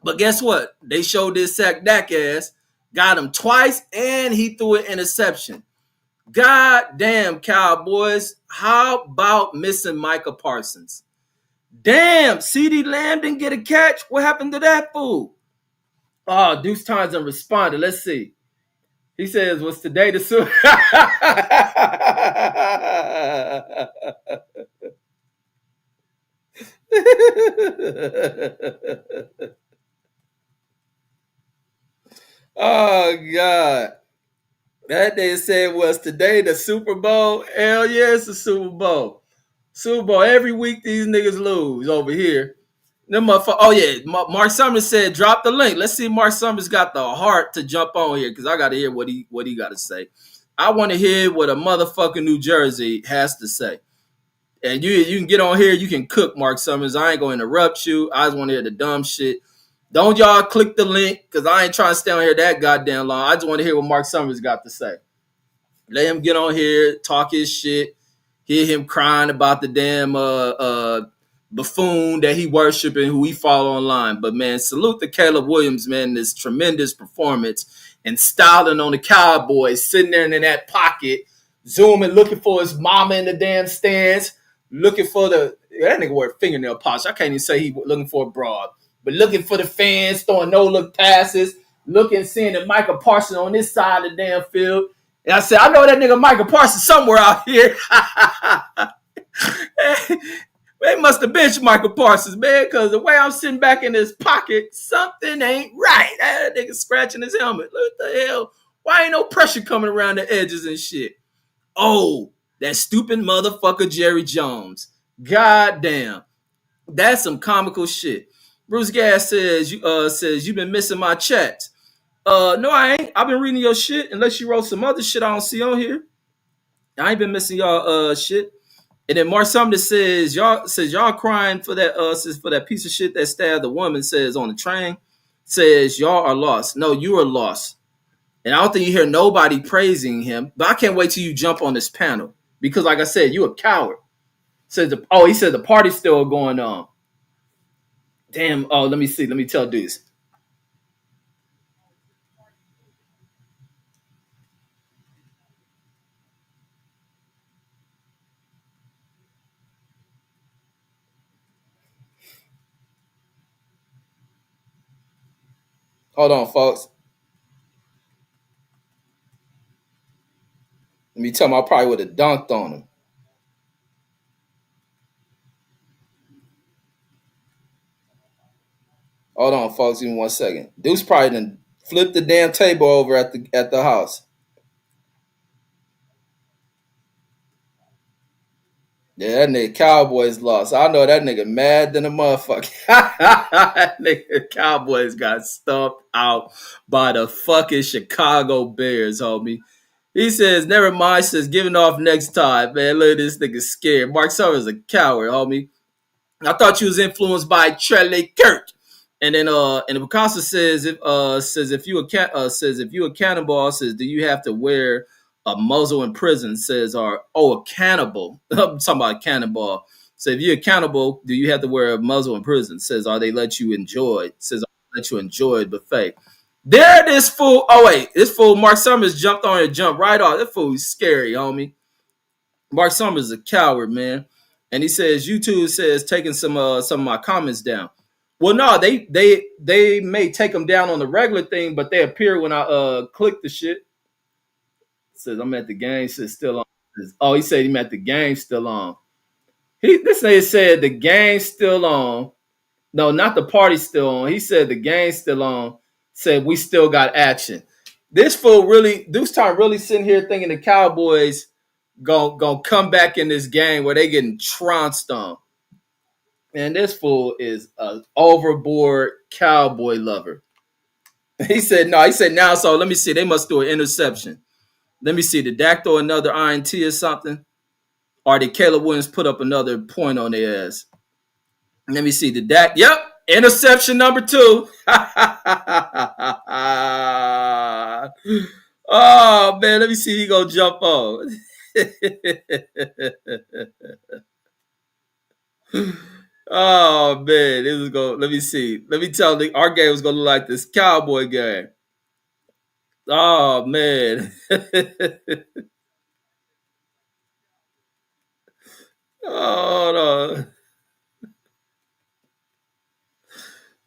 But guess what? They showed this sack Dak ass. Got him twice, and he threw an interception. God damn, Cowboys. How about missing Micah Parsons? Damn, CeeDee Lamb didn't get a catch. What happened to that fool? Oh, Deuce Townsend responded. Let's see. He says, "Was today the Super?" Oh God. That they said was today the Super Bowl. Hell yeah, it's the Super Bowl. Super Bowl. Every week these niggas lose over here. Them motherfucker. Oh yeah, Mark Summers said drop the link. Let's see if Mark Summers got the heart to jump on here because I got to hear what he got to say. I want to hear what a motherfucking New Jersey has to say. And you can get on here. You can cook, Mark Summers. I ain't going to interrupt you. I just want to hear the dumb shit. Don't y'all click the link because I ain't trying to stay on here that goddamn long. I just want to hear what Mark Summers got to say. Let him get on here, talk his shit, hear him crying about the damn buffoon that he worshiping, who he follow online. But man, salute to Caleb Williams, man, this tremendous performance and styling on the Cowboys, sitting there in that pocket, zooming, looking for his mama in the damn stands, looking for that nigga wore fingernail polish. I can't even say he looking for a broad, but looking for the fans, throwing no look passes, seeing the Michael Parsons on this side of the damn field. And I said, I know that nigga Michael Parsons somewhere out here. They must have benched Michael Parsons, man, because the way I'm sitting back in his pocket, something ain't right. That nigga scratching his helmet. What the hell? Why ain't no pressure coming around the edges and shit? Oh, that stupid motherfucker Jerry Jones. God damn. That's some comical shit. Bruce Gas says you've been missing my chats. No, I ain't. I've been reading your shit. Unless you wrote some other shit I don't see on here. I ain't been missing y'all shit. And then Mark Sumner says y'all crying for that says for that piece of shit that stabbed the woman, says on the train. Says y'all are lost. No, you are lost. And I don't think you hear nobody praising him. But I can't wait till you jump on this panel. Because like I said, you a coward. He said the party's still going on. Damn, let me see. Let me tell dudes. Hold on, folks. Let me tell him I probably would have dunked on him. Hold on, folks. Give me 1 second. Deuce probably done flipped the damn table over at the house. Yeah, that nigga Cowboys lost. I know that nigga mad than a motherfucker. That nigga Cowboys got stumped out by the fucking Chicago Bears, homie. He says, never mind, says giving off next time. Man, look at this nigga scared. Mark Summers a coward, homie. I thought you was influenced by Trelley Kirk. And then and the Picasso says if you a cannibal, says do you have to wear a muzzle in prison? Says a cannibal. I'm talking about a cannibal. So if you're a cannibal, do you have to wear a muzzle in prison? Says are they let you enjoy it? Says let you enjoy it buffet. There this fool. Oh wait, this fool Mark Summers jumped on and jumped right off. That fool is scary, homie. Mark Summers is a coward, man. And he says YouTube says taking some of my comments down. Well, no, they may take them down on the regular thing, but they appear when I click the shit. It says I'm at the game. Says still on. Oh, he said he at the game still on. This nigga said the game's still on. No, not the party still on. He said the game's still on. Said we still got action. This fool really, this time really sitting here thinking the Cowboys gonna come back in this game where they getting trounced on. And this fool is an overboard Cowboy lover. He said no. He said now. So let me see. They must do an interception. Let me see. Did Dak throw another INT or something? Or did Caleb Williams put up another point on their ass? Let me see. Did Dak? Yep. Interception number 2. Oh man, let me see. He gonna jump on. Oh man, this is going. Let me see. Let me tell you, our game was gonna look like this Cowboy game. Oh man. Oh no.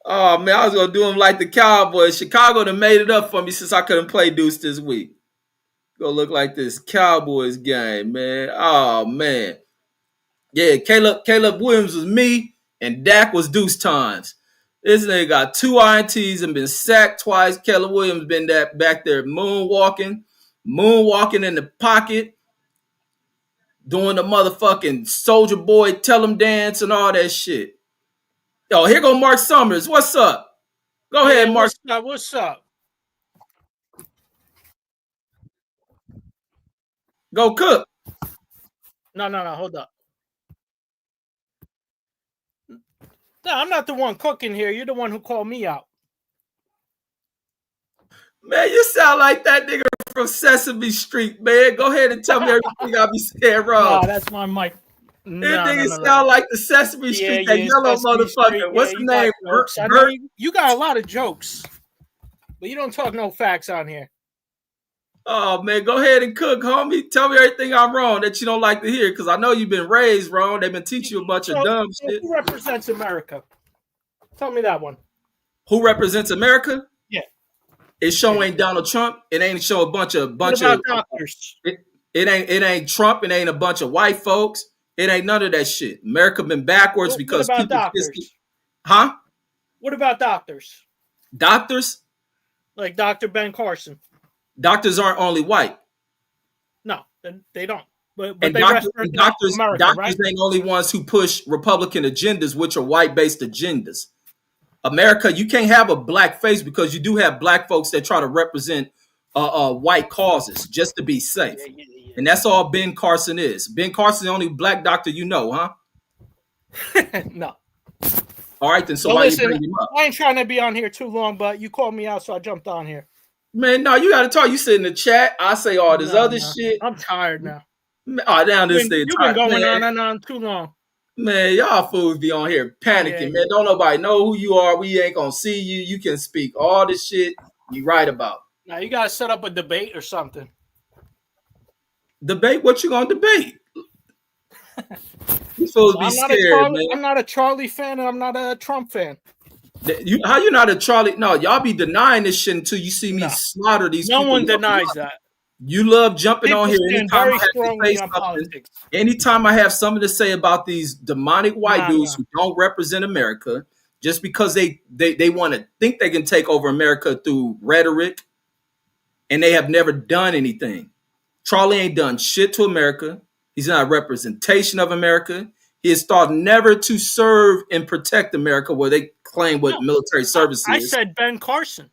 Oh man, I was gonna do him like the Cowboys. Chicago done made it up for me since I couldn't play Deuce this week. Gonna look like this Cowboys game, man. Oh man. Yeah, Caleb Williams was me and Dak was Deuce times. This nigga got 2 INTs and been sacked twice. Keller Williams been back there moonwalking in the pocket, doing the motherfucking Soldier Boy tell him dance and all that shit. Yo, here go Mark Summers. What's up? Go ahead, Mark. What's up? Go cook. No, hold up. No, I'm not the one cooking here. You're the one who called me out. Man, you sound like that nigga from Sesame Street, man. Go ahead and tell me everything I be saying wrong. No, that's my mic. This nigga sound like the Sesame Street, that yellow Sesame motherfucker. Street. What's the name? Bert? You got a lot of jokes, but you don't talk no facts on here. Oh, man, go ahead and cook, homie. Tell me everything I'm wrong that you don't like to hear, because I know you've been raised wrong. They've been teaching you a bunch of dumb shit. Who represents America? Tell me that one. Who represents America? Yeah. It show ain't Donald Trump. It ain't show a bunch of doctors. It ain't Trump. It ain't a bunch of white folks. It ain't none of that shit. America been backwards because what about people doctors? Huh? What about doctors? Doctors? Like Dr. Ben Carson. Doctors aren't only white. No, they don't. But and they doctors America, right? ain't only ones who push Republican agendas, which are white-based agendas. America, you can't have a black face because you do have black folks that try to represent white causes just to be safe. Yeah. And that's all Ben Carson is. Ben Carson, the only black doctor you know, huh? No. All right, then. So why you bring him up? I ain't trying to be on here too long, but you called me out, so I jumped on here. Man, no, you got to talk. You sit in the chat. I say all this other shit. I'm tired now. Oh, down this thing. You've been going on and on too long. Man, y'all fools be on here panicking, man. Don't nobody know who you are. We ain't gonna see you. You can speak all the shit you write about. Now you gotta set up a debate or something. Debate? What you gonna debate? You fools be scared, man. I'm not a Charlie fan and I'm not a Trump fan. How you not a Charlie? No, y'all be denying this shit until you see me slaughter these people. No one denies that. You love jumping on here anytime I have to say something. Anytime I have something to say about these demonic white dudes who don't represent America, just because they want to think they can take over America through rhetoric, and they have never done anything. Charlie ain't done shit to America. He's not a representation of America. He has thought never to serve and protect America, where they claim what military service is. I said Ben Carson.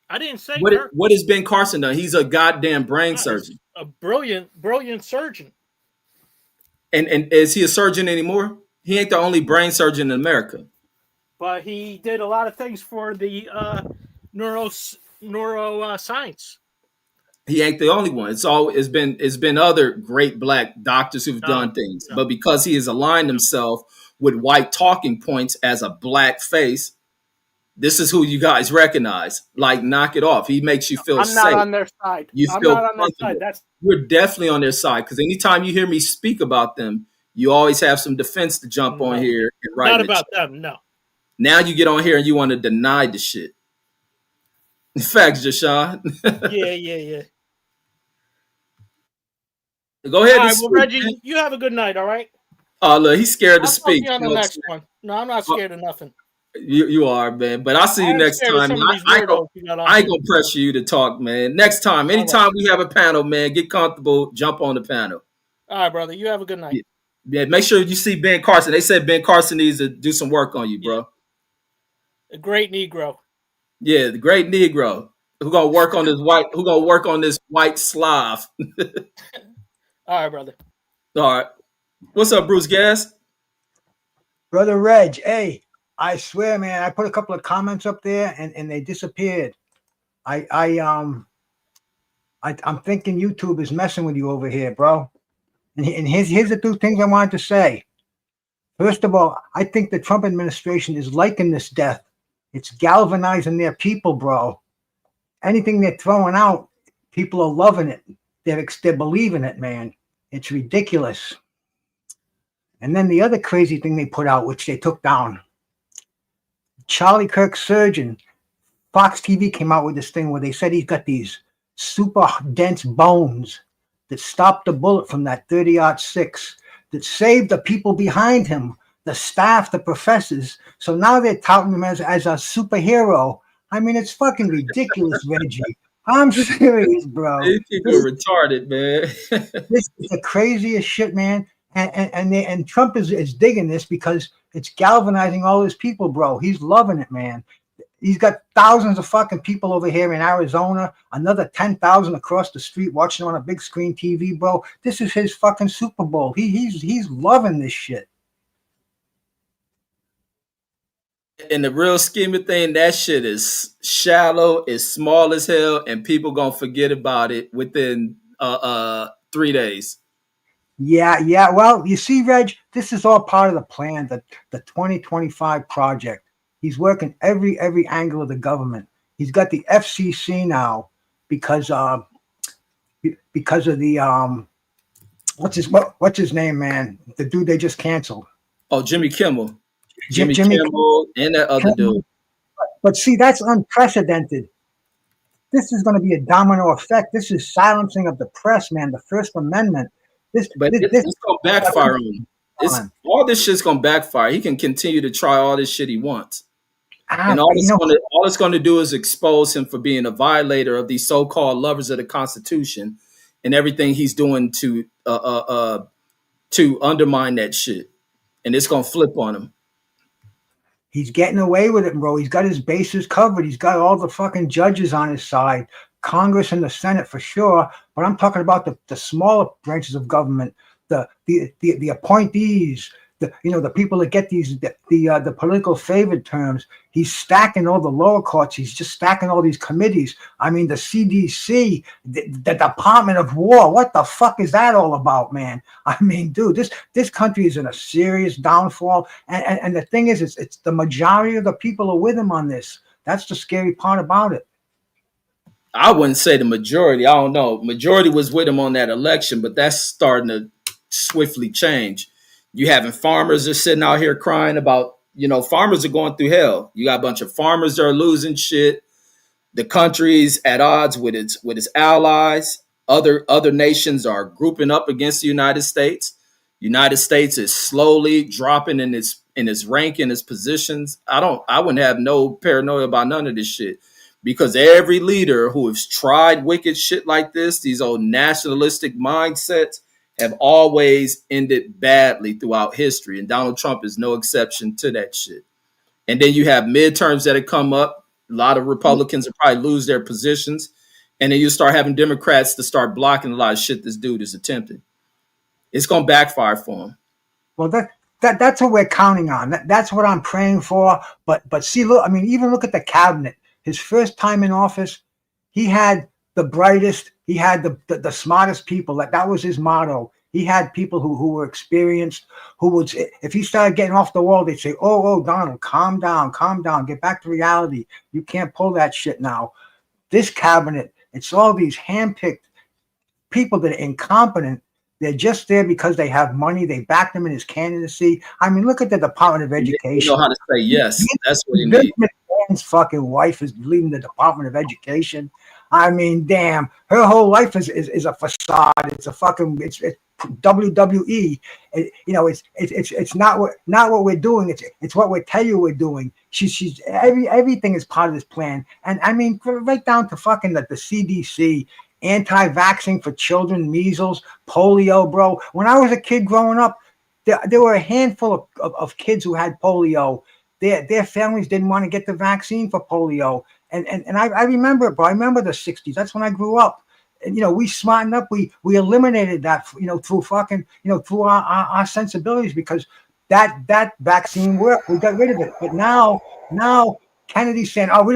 I didn't say what has Ben Carson done? He's a goddamn brain surgeon. A brilliant surgeon. And is he a surgeon anymore? He ain't the only brain surgeon in America. But he did a lot of things for the neuroscience. He ain't the only one. It's been other great black doctors who've done things. But because he has aligned himself with white talking points as a black face, this is who you guys recognize. Like, knock it off. He makes you feel safe. I'm not on their side. I'm not on their side. We're definitely on their side, because anytime you hear me speak about them, you always have some defense to jump on here and write. Not about them, no. Now you get on here and you want to deny the shit. Facts, Jashawn. Yeah. Go ahead and speak. Reggie, you have a good night, all right? Oh, look, he's scared to speak. I'll talk to you on the next one. No, I'm not scared of nothing. You are, man. But I'll see you next time. I ain't gonna pressure you to talk, man. Next time, anytime we have a panel, man, get comfortable, jump on the panel. All right, brother. You have a good night. Yeah, make sure you see Ben Carson. They said Ben Carson needs to do some work on you, bro. A great Negro. Yeah, the great Negro. Who gonna work on this white Slav? All right, brother. All right. What's up, Bruce Gas? Brother Reg, hey, I swear, man, I put a couple of comments up there and they disappeared. I'm thinking YouTube is messing with you over here, bro. And here's the two things I wanted to say. First of all, I think the Trump administration is liking this death. It's galvanizing their people, bro. Anything they're throwing out, people are loving it. They're believing it, man. It's ridiculous. And then the other crazy thing they put out, which they took down, Charlie Kirk surgeon, Fox TV came out with this thing where they said he's got these super dense bones that stopped the bullet from that 30-06, that saved the people behind him, the staff, the professors. So now they're touting him as a superhero. I mean, it's fucking ridiculous, Reggie. I'm serious, bro. These people are retarded, man. This is the craziest shit, man. And Trump is digging this because it's galvanizing all his people, bro. He's loving it, man. He's got thousands of fucking people over here in Arizona, another 10,000 across the street watching on a big screen TV, bro. This is his fucking Super Bowl. He's loving this shit. In the real scheme of thing, that shit is shallow, it's small as hell, and people gonna forget about it within 3 days. Yeah. Well, you see, Reg, this is all part of the plan, the 2025 project. He's working every angle of the government. He's got the FCC now because of the what's his name, man? The dude they just canceled. Oh, Jimmy Kimmel. Jimmy Kimmel and that other dude. But see, that's unprecedented. This is going to be a domino effect. This is silencing of the press, man. The First Amendment. It's going to backfire on him. All this shit's going to backfire. He can continue to try all this shit he wants. And all it's going to do is expose him for being a violator of these so-called lovers of the Constitution and everything he's doing to undermine that shit. And it's going to flip on him. He's getting away with it, bro. He's got his bases covered. He's got all the fucking judges on his side, Congress and the Senate for sure. But I'm talking about the smaller branches of government, the appointees, the people that get the political favored terms. He's stacking all the lower courts. He's just stacking all these committees. I mean, the CDC, the Department of War. What the fuck is that all about, man? I mean, dude, this country is in a serious downfall. And the thing is, it's the majority of the people are with him on this. That's the scary part about it. I wouldn't say the majority. I don't know. Majority was with him on that election, but that's starting to swiftly change. You having farmers that are sitting out here crying about, farmers are going through hell. You got a bunch of farmers that are losing shit. The country's at odds with its allies. Other nations are grouping up against the United States. United States is slowly dropping in its rank, in its positions. I wouldn't have no paranoia about none of this shit, because every leader who has tried wicked shit like this, these old nationalistic mindsets, have always ended badly throughout history. And Donald Trump is no exception to that shit. And then you have midterms that have come up. A lot of Republicans will probably lose their positions. And then you start having Democrats to start blocking a lot of shit this dude is attempting. It's going to backfire for him. Well, that's what we're counting on. That's what I'm praying for. But see, look, I mean, even look at the cabinet. His first time in office, he had the brightest, he had the smartest people. That was his motto. He had people who were experienced, who would, if he started getting off the wall, they'd say, oh, Donald, calm down, get back to reality. You can't pull that shit now. This cabinet, it's all these handpicked people that are incompetent. They're just there because they have money. They backed him in his candidacy. I mean, look at the Department of Education. You know how to say yes. That's what he needs. His fucking wife is leading the Department of Education. I mean, damn, her whole life is a facade. It's a fucking it's WWE. It's not what we're doing. It's what we tell you we're doing. She's everything is part of this plan. And I mean, right down to fucking the CDC, anti-vaxxing for children, measles, polio, bro. When I was a kid growing up, there were a handful of kids who had polio. Their families didn't want to get the vaccine for polio. And I remember it, bro. I remember the 60s. That's when I grew up. And, we smartened up. We eliminated that, through fucking, through our sensibilities, because that vaccine worked. We got rid of it. But now Kennedy's saying, oh, we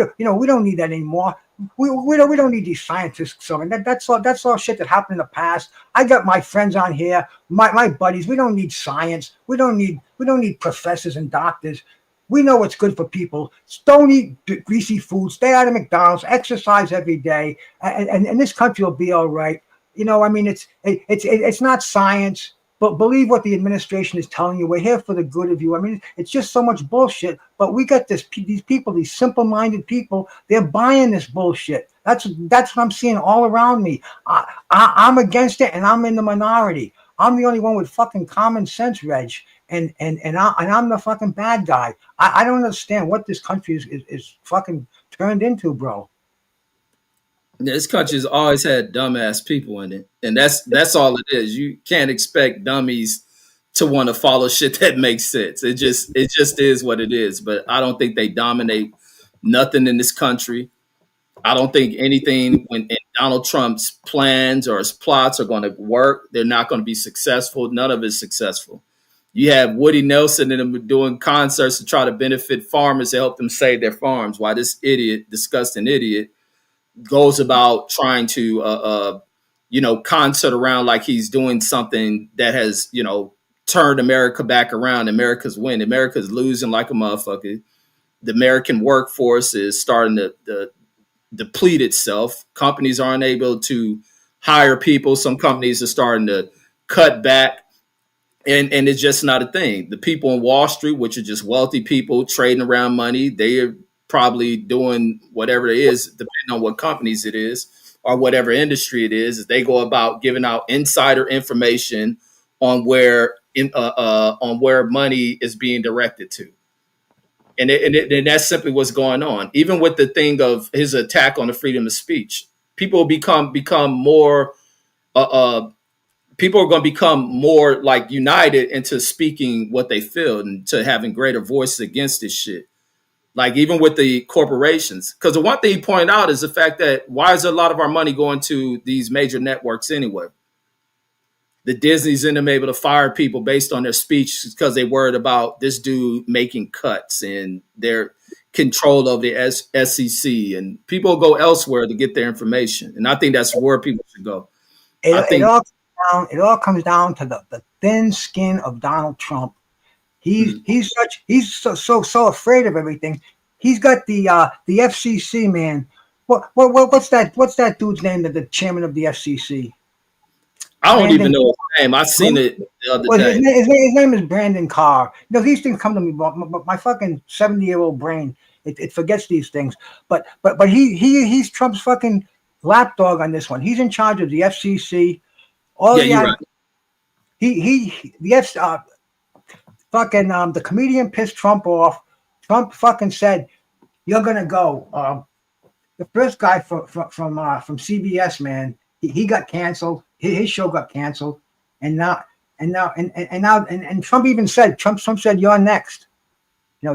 don't need that anymore. We don't need these scientists. So, and that's all shit that happened in the past. I got my friends on here, my buddies. We don't need science. We don't need professors and doctors. We know what's good for people. Don't eat greasy food. Stay out of McDonald's. Exercise every day, and this country will be all right. I mean, it's not science, but believe what the administration is telling you. We're here for the good of you. I mean, it's just so much bullshit. But we got these people, these simple-minded people. They're buying this bullshit. That's what I'm seeing all around me. I'm against it, and I'm in the minority. I'm the only one with fucking common sense, Reg. and I'm the fucking bad guy. I don't understand what this country is fucking turned into, bro. This country's always had dumbass people in it, and that's all it is. You can't expect dummies to want to follow shit that makes sense. It just is what it is. But I don't think they dominate nothing in this country. I don't think anything when in Donald Trump's plans or his plots are going to work. They're not going to be successful. None of it's successful. You have Woody Nelson and them doing concerts to try to benefit farmers to help them save their farms. While this idiot, disgusting idiot, goes about trying to, concert around like he's doing something that has, turned America back around. America's winning. America's losing like a motherfucker. The American workforce is starting to deplete itself. Companies aren't able to hire people. Some companies are starting to cut back. And it's just not a thing. The people on Wall Street, which are just wealthy people trading around money, they are probably doing whatever it is, depending on what companies it is or whatever industry it is they go about giving out insider information on where money is being directed to. And that's simply what's going on. Even with the thing of his attack on the freedom of speech, people become more people are going to become more like united into speaking what they feel and to having greater voices against this shit. Like even with the corporations, because the one thing he pointed out is the fact that why is a lot of our money going to these major networks anyway? The Disney's in them able to fire people based on their speech because they worried about this dude making cuts and their control of the SEC, and people go elsewhere to get their information. And I think that's where people should go. It all comes down to the thin skin of Donald Trump. He's so afraid of everything. He's got the FCC, man. What's that dude's name? The chairman of the FCC. I don't even know his name. I seen it the other day. His name is Brandon Carr. These things come to me, but my fucking 70-year-old brain it forgets these things. But he's Trump's fucking lapdog on this one. He's in charge of the FCC. Right. The comedian pissed Trump off. Trump fucking said, "You're gonna go." The first guy from CBS, man, he got canceled. His show got canceled, and Trump even said, Trump said, "You're next."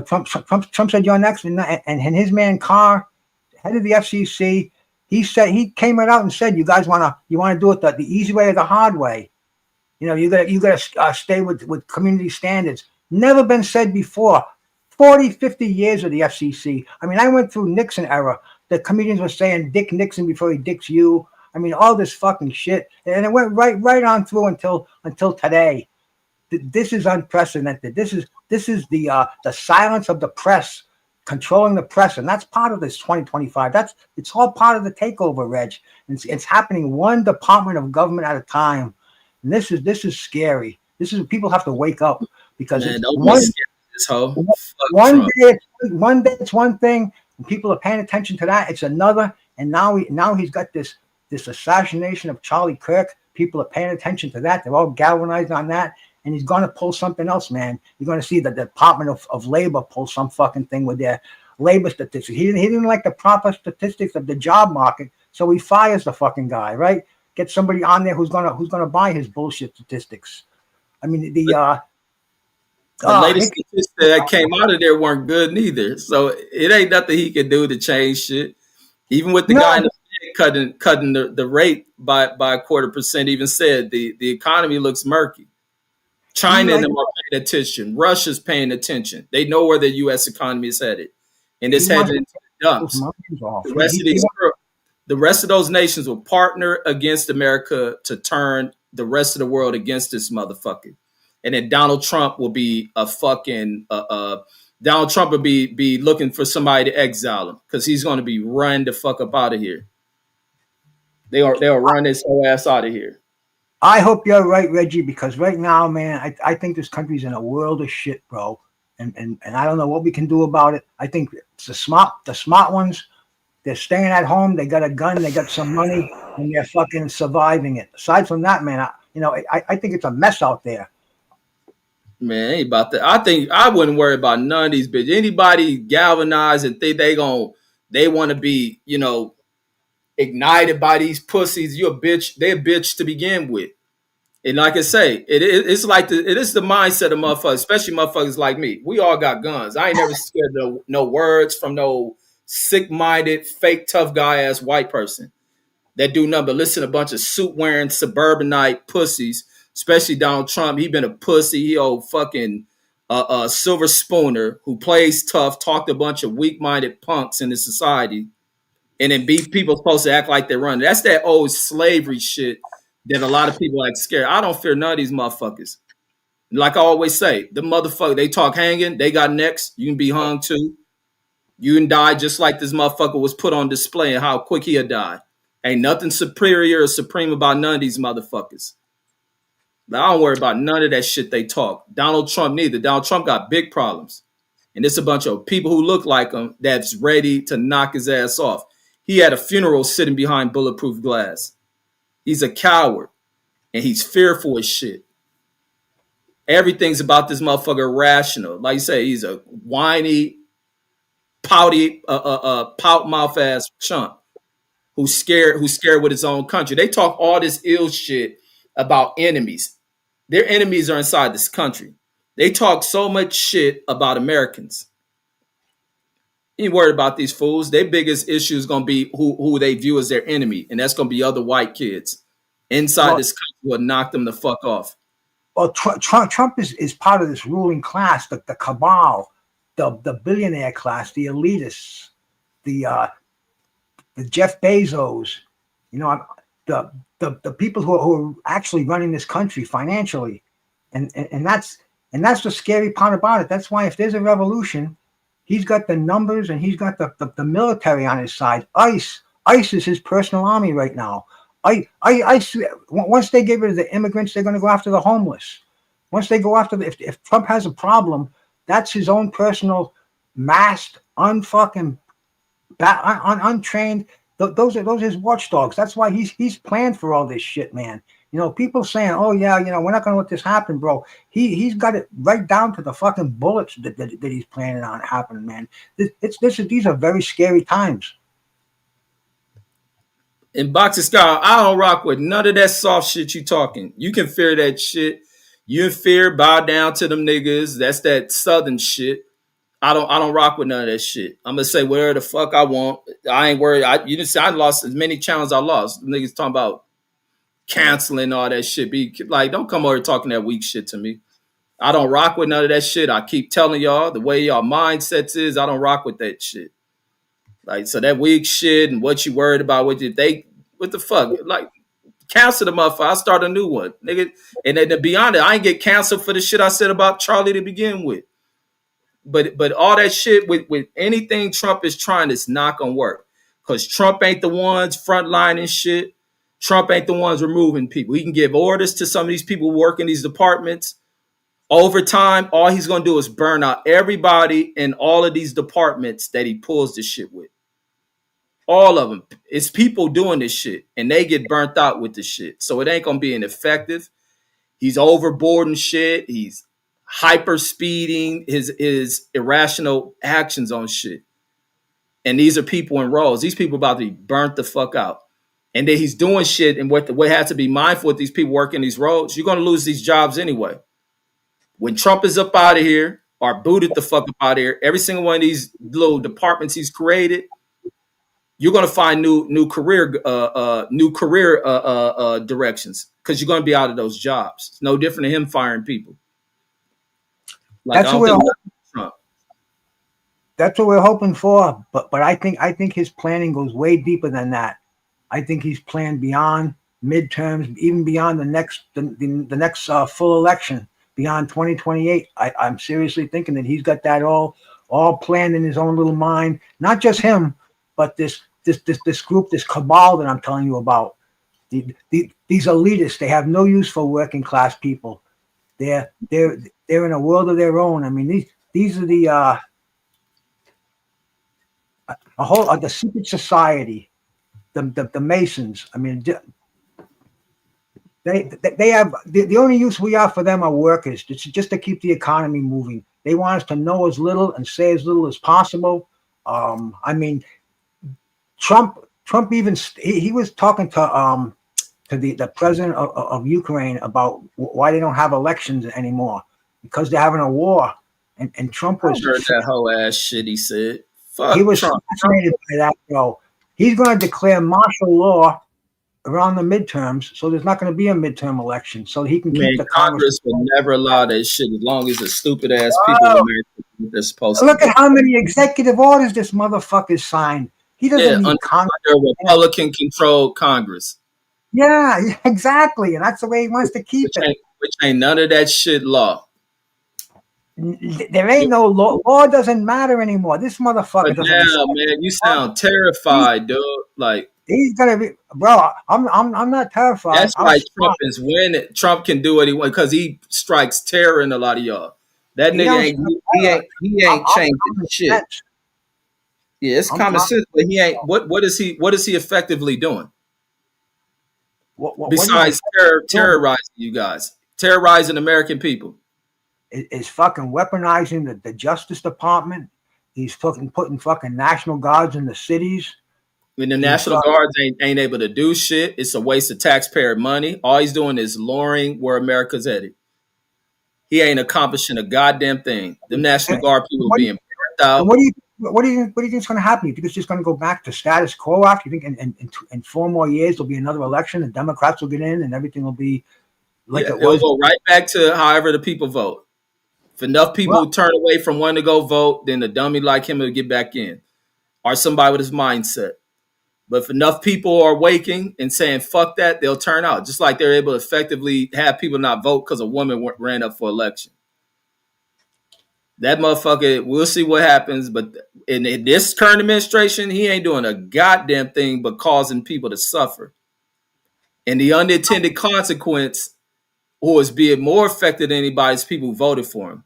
Trump said, "You're next," and his man Carr, head of the FCC, he came right out and said, "You guys want to do it the easy way or the hard way? You gotta stay with community standards." Never been said before. 40, 50 years of the FCC. I mean, I went through Nixon era. The comedians were saying Dick Nixon before he dicks you. I mean, all this fucking shit, and it went right on through until today. This is unprecedented. This is the silence of the press, controlling the press, and that's part of this 2025. It's all part of the takeover, Reg. It's happening one department of government at a time, and this is scary. People have to wake up because one day it's one thing, and people are paying attention to that. It's another, and now he's got this assassination of Charlie Kirk. People are paying attention to that. They're all galvanized on that. And he's going to pull something else, man. You're going to see the Department of Labor pull some fucking thing with their labor statistics. He didn't like the proper statistics of the job market, so he fires the fucking guy, right? Get somebody on there who's gonna buy his bullshit statistics. I mean, the latest statistics that came out of there weren't good neither. So it ain't nothing he can do to change shit. Even with the guy in the cutting the rate by a 0.25%, even said the economy looks murky. China and them are paying attention. Russia's paying attention. They know where the U.S. economy is headed, and it's headed into the dumps. The rest of those nations will partner against America to turn the rest of the world against this motherfucker. And then Donald Trump will be a fucking Donald Trump will be looking for somebody to exile him because he's going to be run the fuck up out of here. They'll run his whole ass out of here. I hope you're right, Reggie, because right now, man, I think this country's in a world of shit, bro. And I don't know what we can do about it. I think it's the smart ones, they're staying at home, they got a gun, they got some money, and they're fucking surviving it. Aside from that, man, I think it's a mess out there. Man, ain't about that. I think I wouldn't worry about none of these bitches. Anybody galvanized and think they want to be, ignited by these pussies. You a bitch. They a bitch to begin with. And like I say, it's like it is the mindset of motherfuckers, especially motherfuckers like me. We all got guns. I ain't never scared no words from no sick-minded, fake tough guy ass white person that do nothing but listen to a bunch of suit wearing suburbanite pussies, especially Donald Trump. He been a pussy. He old fucking silver spooner who plays tough, talked a bunch of weak minded punks in the society, and then be people supposed to act like they're running. That's that old slavery shit that a lot of people like scared. I don't fear none of these motherfuckers. Like I always say, the motherfucker, they talk hanging, they got necks, you can be hung too. You can die just like this motherfucker was put on display and how quick he'll die. Ain't nothing superior or supreme about none of these motherfuckers. But I don't worry about none of that shit they talk. Donald Trump neither. Donald Trump got big problems. And it's a bunch of people who look like him that's ready to knock his ass off. He had a funeral sitting behind bulletproof glass. He's a coward. And he's fearful as shit. Everything's about this motherfucker rational. Like you say, he's a whiny, pouty, pout mouth ass chump who's scared with his own country. They talk all this ill shit about enemies. Their enemies are inside this country. They talk so much shit about Americans. You ain't worried about these fools. Their biggest issue is gonna be who they view as their enemy, and that's gonna be other white kids inside this country will knock them the fuck off. Well, Trump is part of this ruling class, the cabal, the billionaire class, the elitists, the Jeff Bezos, the people who are actually running this country financially, and that's the scary part about it. That's why if there's a revolution, he's got the numbers and he's got the military on his side. ICE is his personal army right now. Once they get rid of the immigrants, they're going to go after the homeless. Once they go after if Trump has a problem, that's his own personal masked, untrained. Those are his watchdogs. That's why he's planned for all this shit, man. People saying, "Oh yeah, we're not going to let this happen, bro." He's got it right down to the fucking bullets that he's planning on happening, man. These are very scary times. In Boxing Style, I don't rock with none of that soft shit you talking. You can fear that shit. You in fear, bow down to them niggas. That's that southern shit. I don't rock with none of that shit. I'm gonna say whatever the fuck I want. I ain't worried. You didn't say I lost as many channels I lost. The niggas talking about canceling all that shit. Be like, don't come over here talking that weak shit to me. I don't rock with none of that shit. I keep telling y'all the way y'all mindsets is. I don't rock with that shit. Like, so that weak shit and what you worried about, what the fuck? Like, cancel the motherfucker. I'll start a new one. Nigga. And then to be honest, I ain't get canceled for the shit I said about Charlie to begin with. But all that shit with anything Trump is trying, it's not gonna work. Because Trump ain't the ones frontlining shit. Trump ain't the ones removing people. He can give orders to some of these people who work in these departments. Over time, all he's gonna do is burn out everybody in all of these departments that he pulls this shit with. All of them. It's people doing this shit and they get burnt out with this shit. So it ain't gonna be ineffective. He's overboarding shit. He's hyper speeding his irrational actions on shit. And these are people in roles. These people about to be burnt the fuck out. And then he's doing shit. And what has to be mindful with these people working these roles, you're gonna lose these jobs anyway. When Trump is up out of here or booted the fuck up out of here, every single one of these little departments he's created, you're going to find new career directions because you're going to be out of those jobs. It's no different than him firing people. Like, That's what we're hoping for. But I think his planning goes way deeper than that. I think he's planned beyond midterms, even beyond the next full election, beyond 2028. I'm seriously thinking that he's got that all planned in his own little mind. Not just him, but this group, this cabal that I'm telling you about. These elitists, they have no use for working class people. They're in a world of their own. I mean, these are the the secret society, the Masons. I mean, They have the only use we are for them are workers, just to keep the economy moving. They want us to know as little and say as little as possible. I mean, Trump even he was talking to the president of Ukraine about why they don't have elections anymore because they're having a war, and Trump I was heard that whole ass shit he said. Fuck he was Trump. fascinated by that, bro. He's going to declare martial law around the midterms, so there's not going to be a midterm election, so he can Man, keep the Congress. Congress would never allow that shit as long as the stupid ass people in America do what they're supposed to Look do. at how many executive orders this motherfucker signed. He doesn't Yeah, need Congress. under Republican controlled Congress. Yeah, exactly, and that's the way he wants to keep it. Which ain't none of that shit law. There ain't no law. Law doesn't matter anymore. This motherfucker But doesn't. now, man, you sound terrified, dude. Like He's gonna be, bro. I'm not terrified. that's why Trump is winning. Trump can do what he wants because he strikes terror in a lot of y'all. That nigga he ain't changing shit. Yeah, it's common sense, but he ain't. What is he effectively doing? Besides terrorizing you guys, terrorizing American people. Is fucking weaponizing the Justice Department. He's putting fucking National Guards in the cities. When the National Guards ain't able to do shit, it's a waste of taxpayer money. All he's doing is lowering where America's headed. He ain't accomplishing a goddamn thing. The National Guard people being burnt out. What do you think is going to happen? You think it's just going to go back to status quo after? You think in 4 more years there'll be another election and Democrats will get in and everything will be like it was? It'll go right back to however the people vote. If enough people turn away from wanting to go vote, then a dummy like him will get back in, or somebody with his mindset. But if enough people are waking and saying fuck that, they'll turn out. Just like they're able to effectively have people not vote because a woman ran up for election. That motherfucker, we'll see what happens. But in this current administration, he ain't doing a goddamn thing but causing people to suffer. And the unintended consequence, who is being more affected than anybody, is people who voted for him.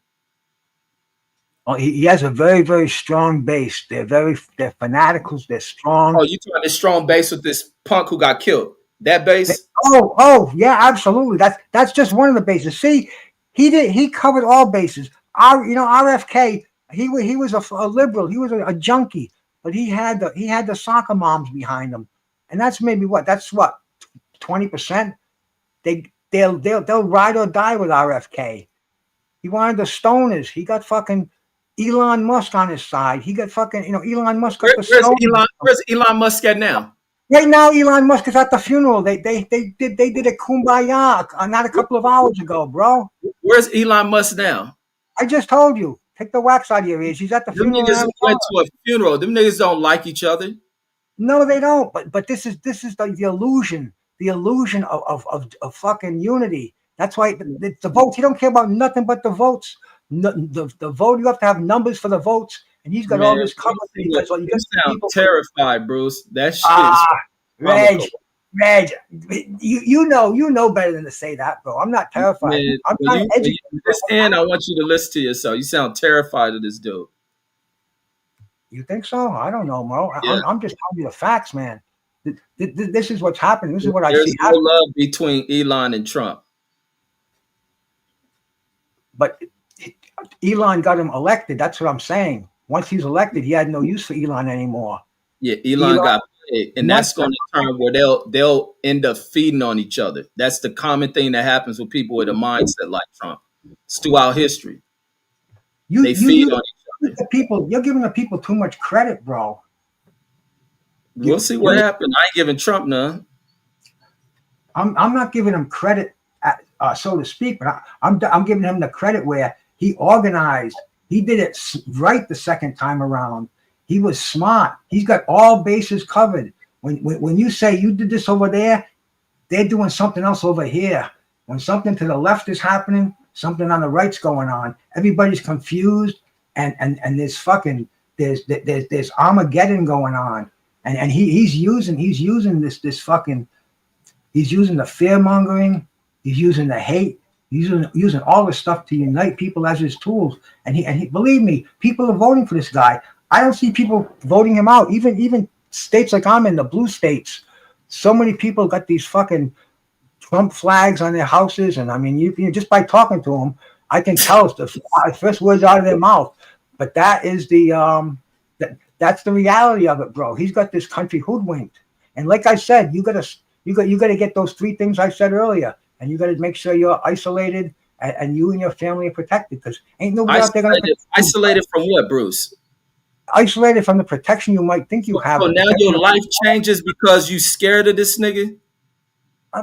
Oh, he has a very, very strong base. They're fanaticals. They're strong. Oh, you talking this strong base with this punk who got killed? That base? Oh, yeah, absolutely. That's just one of the bases. See, he covered all bases. RFK. He was a liberal. He was a junkie, but he had the soccer moms behind him, and that's maybe what 20%. They'll ride or die with RFK. He wanted the stoners. He got fucking Elon Musk on his side. He got fucking, Elon Musk got the stoners. Where's Elon Musk at now? Right now, Elon Musk is at the funeral. They did a kumbaya not a couple of hours ago, bro. Where's Elon Musk now? I just told you. Take the wax out of your ears. He's at the funeral. Them niggas went to a funeral. Them niggas don't like each other. No, they don't. But this is the illusion. The illusion of fucking unity. That's why the votes. He don't care about nothing but the votes. The vote. You have to have numbers for the votes, and he's got all this covered. You sound terrified, Bruce. That shit is Reg. You know better than to say that, bro. I'm not terrified. Man, I'm not educated. And I want you to listen to yourself. You sound terrified of this dude. You think so? I don't know, Mo. Yeah. I'm just telling you the facts, man. This is what's happening. This is what I see. There's no love between Elon and Trump. But Elon got him elected. That's what I'm saying. Once he's elected, he had no use for Elon anymore. Yeah, Elon got paid, and that's going to turn where they'll end up feeding on each other. That's the common thing that happens with people with a mindset like Trump. It's throughout history. They feed on each other. You're giving the people too much credit, bro. We'll see what happens. I ain't giving Trump none. I'm not giving him credit, so to speak, but I'm giving him the credit where he organized. He did it right the second time around. He was smart. He's got all bases covered. When you say you did this over there, they're doing something else over here. When something to the left is happening, something on the right's going on. Everybody's confused, and there's Armageddon going on. And he's using this fucking. He's using the fear mongering. He's using the hate. He's using all this stuff to unite people as his tools. And he believe me, people are voting for this guy. I don't see people voting him out. Even states like I'm in, the blue states, so many people got these fucking Trump flags on their houses, and I mean, you just by talking to them, I can tell it's the first words out of their mouth. But that is that's the reality of it, bro. He's got this country hoodwinked, and like I said, you gotta get those three things I said earlier, and you gotta make sure you're isolated and you and your family are protected, because ain't nobody out there gonna protect you. Isolated from what, Bruce? Isolated from the protection you might think you have. So now your life changes because you scared of this nigga?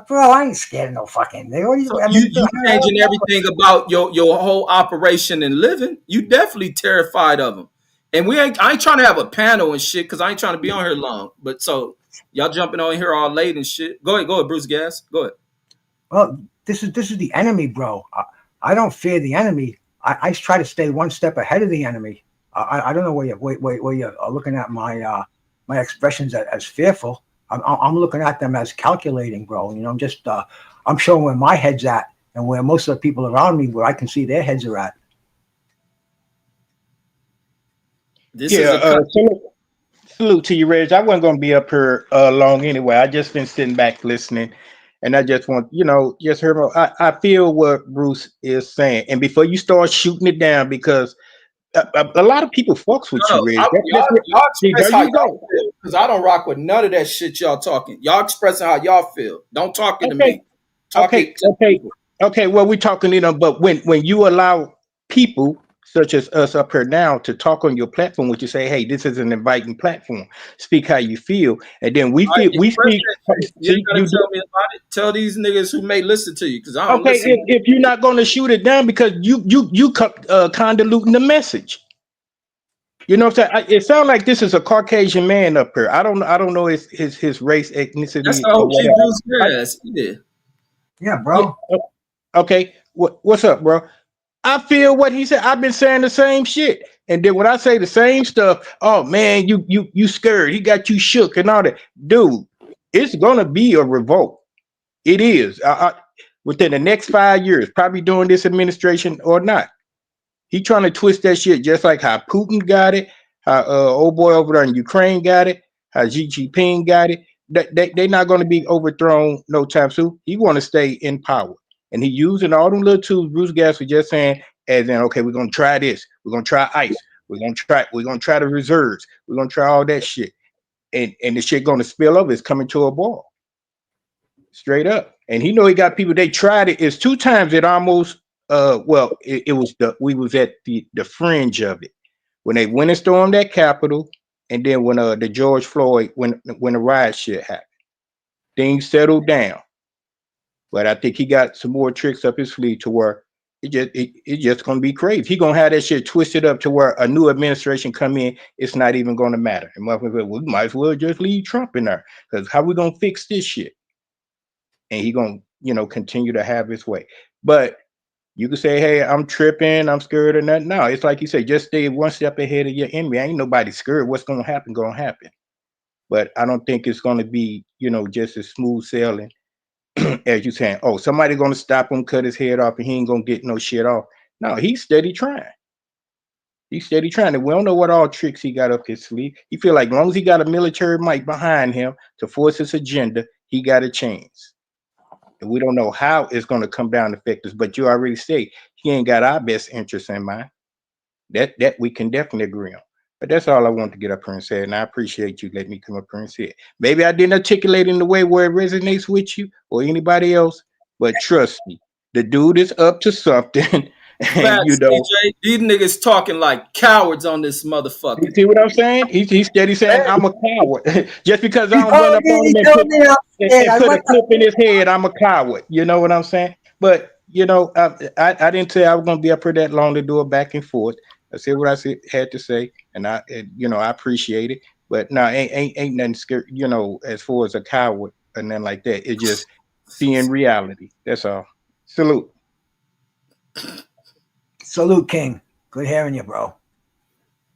Bro, I ain't scared of no fucking nigga. So you changing everything about your whole operation and living. You definitely terrified of him. And I ain't trying to have a panel and shit because I ain't trying to be on here long. But so y'all jumping on here all late and shit. Go ahead, Bruce Gas. Go ahead. Well, this is the enemy, bro. I don't fear the enemy. I try to stay one step ahead of the enemy. I don't know where you're looking at my expressions as fearful. I'm looking at them as calculating, bro. You know, I'm showing where my head's at and where most of the people around me, where I can see their heads are at. Salute to you, Reg. I wasn't gonna be up here long anyway. I just been sitting back listening, and I just want just hear. I feel what Bruce is saying, and before you start shooting it down, because a lot of people fucks with you, Reg. Y'all express how y'all feel, because I don't rock with none of that shit y'all talking. Y'all expressing how y'all feel. Don't talk to me. Okay. Well, we're talking, but when you allow people such as us up here now to talk on your platform, which you say, hey, this is an inviting platform. Speak how you feel, and then we speak. You gotta tell me about it. Tell these niggas who may listen to you, because I don't listen. If you're not going to shoot it down because you convoluting the message. You know what I'm saying? It sounds like this is a Caucasian man up here. I don't know his race, ethnicity. That's the OG Bruce. Yeah, bro. Okay. What's up, bro? I feel what he said. I've been saying the same shit. And then when I say the same stuff, oh man, you scared. He got you shook and all that. Dude, it's gonna be a revolt. It is. Within the next 5 years, probably during this administration or not. He trying to twist that shit just like how Putin got it, how old boy over there in Ukraine got it, how Xi Jinping got it. They're not going to be overthrown no time soon. He want to stay in power. And he using all them little tools Bruce Gas was just saying, as in, okay, we're gonna try this, we're gonna try ICE, we're gonna try the reserves, we're gonna try all that shit. And the shit gonna spill over, it's coming to a ball. Straight up. And he know he got people, they tried it. It's 2 times it almost it was we was at the fringe of it. When they went and stormed that Capitol, and then when the George Floyd, when the riot shit happened. Things settled down. But I think he got some more tricks up his sleeve to where it's just gonna be crazy. He gonna have that shit twisted up to where a new administration come in, it's not even gonna matter. And we might as well just leave Trump in there, because how we gonna fix this shit? And he gonna continue to have his way. But you can say, hey, I'm tripping, I'm scared or nothing. No, it's like you say, just stay one step ahead of your enemy. Ain't nobody scared. What's gonna happen? But I don't think it's gonna be just as smooth sailing as you saying, oh, somebody gonna stop him, cut his head off, and he ain't gonna get no shit off. No, he's steady trying. And we don't know what all tricks he got up his sleeve. He feel like as long as he got a military might behind him to force his agenda, he got a chance. And we don't know how it's gonna come down to affect us. But you already say he ain't got our best interests in mind. That we can definitely agree on. But that's all I want to get up here and say. And I appreciate you letting me come up here and say it. Maybe I didn't articulate in the way where it resonates with you or anybody else, but trust me, the dude is up to something. And Facts, DJ, these niggas talking like cowards on this motherfucker. You see what I'm saying? He's steady saying I'm a coward. Just because I don't run up on him and put a clip in his head, I'm a coward. You know what I'm saying? But I didn't say I was gonna be up here that long to do a back and forth. I said what I had to say, and I appreciate it. But no, ain't nothing scary, as far as a coward or nothing like that. It's just seeing reality. That's all. Salute. Salute, King. Good hearing you, bro.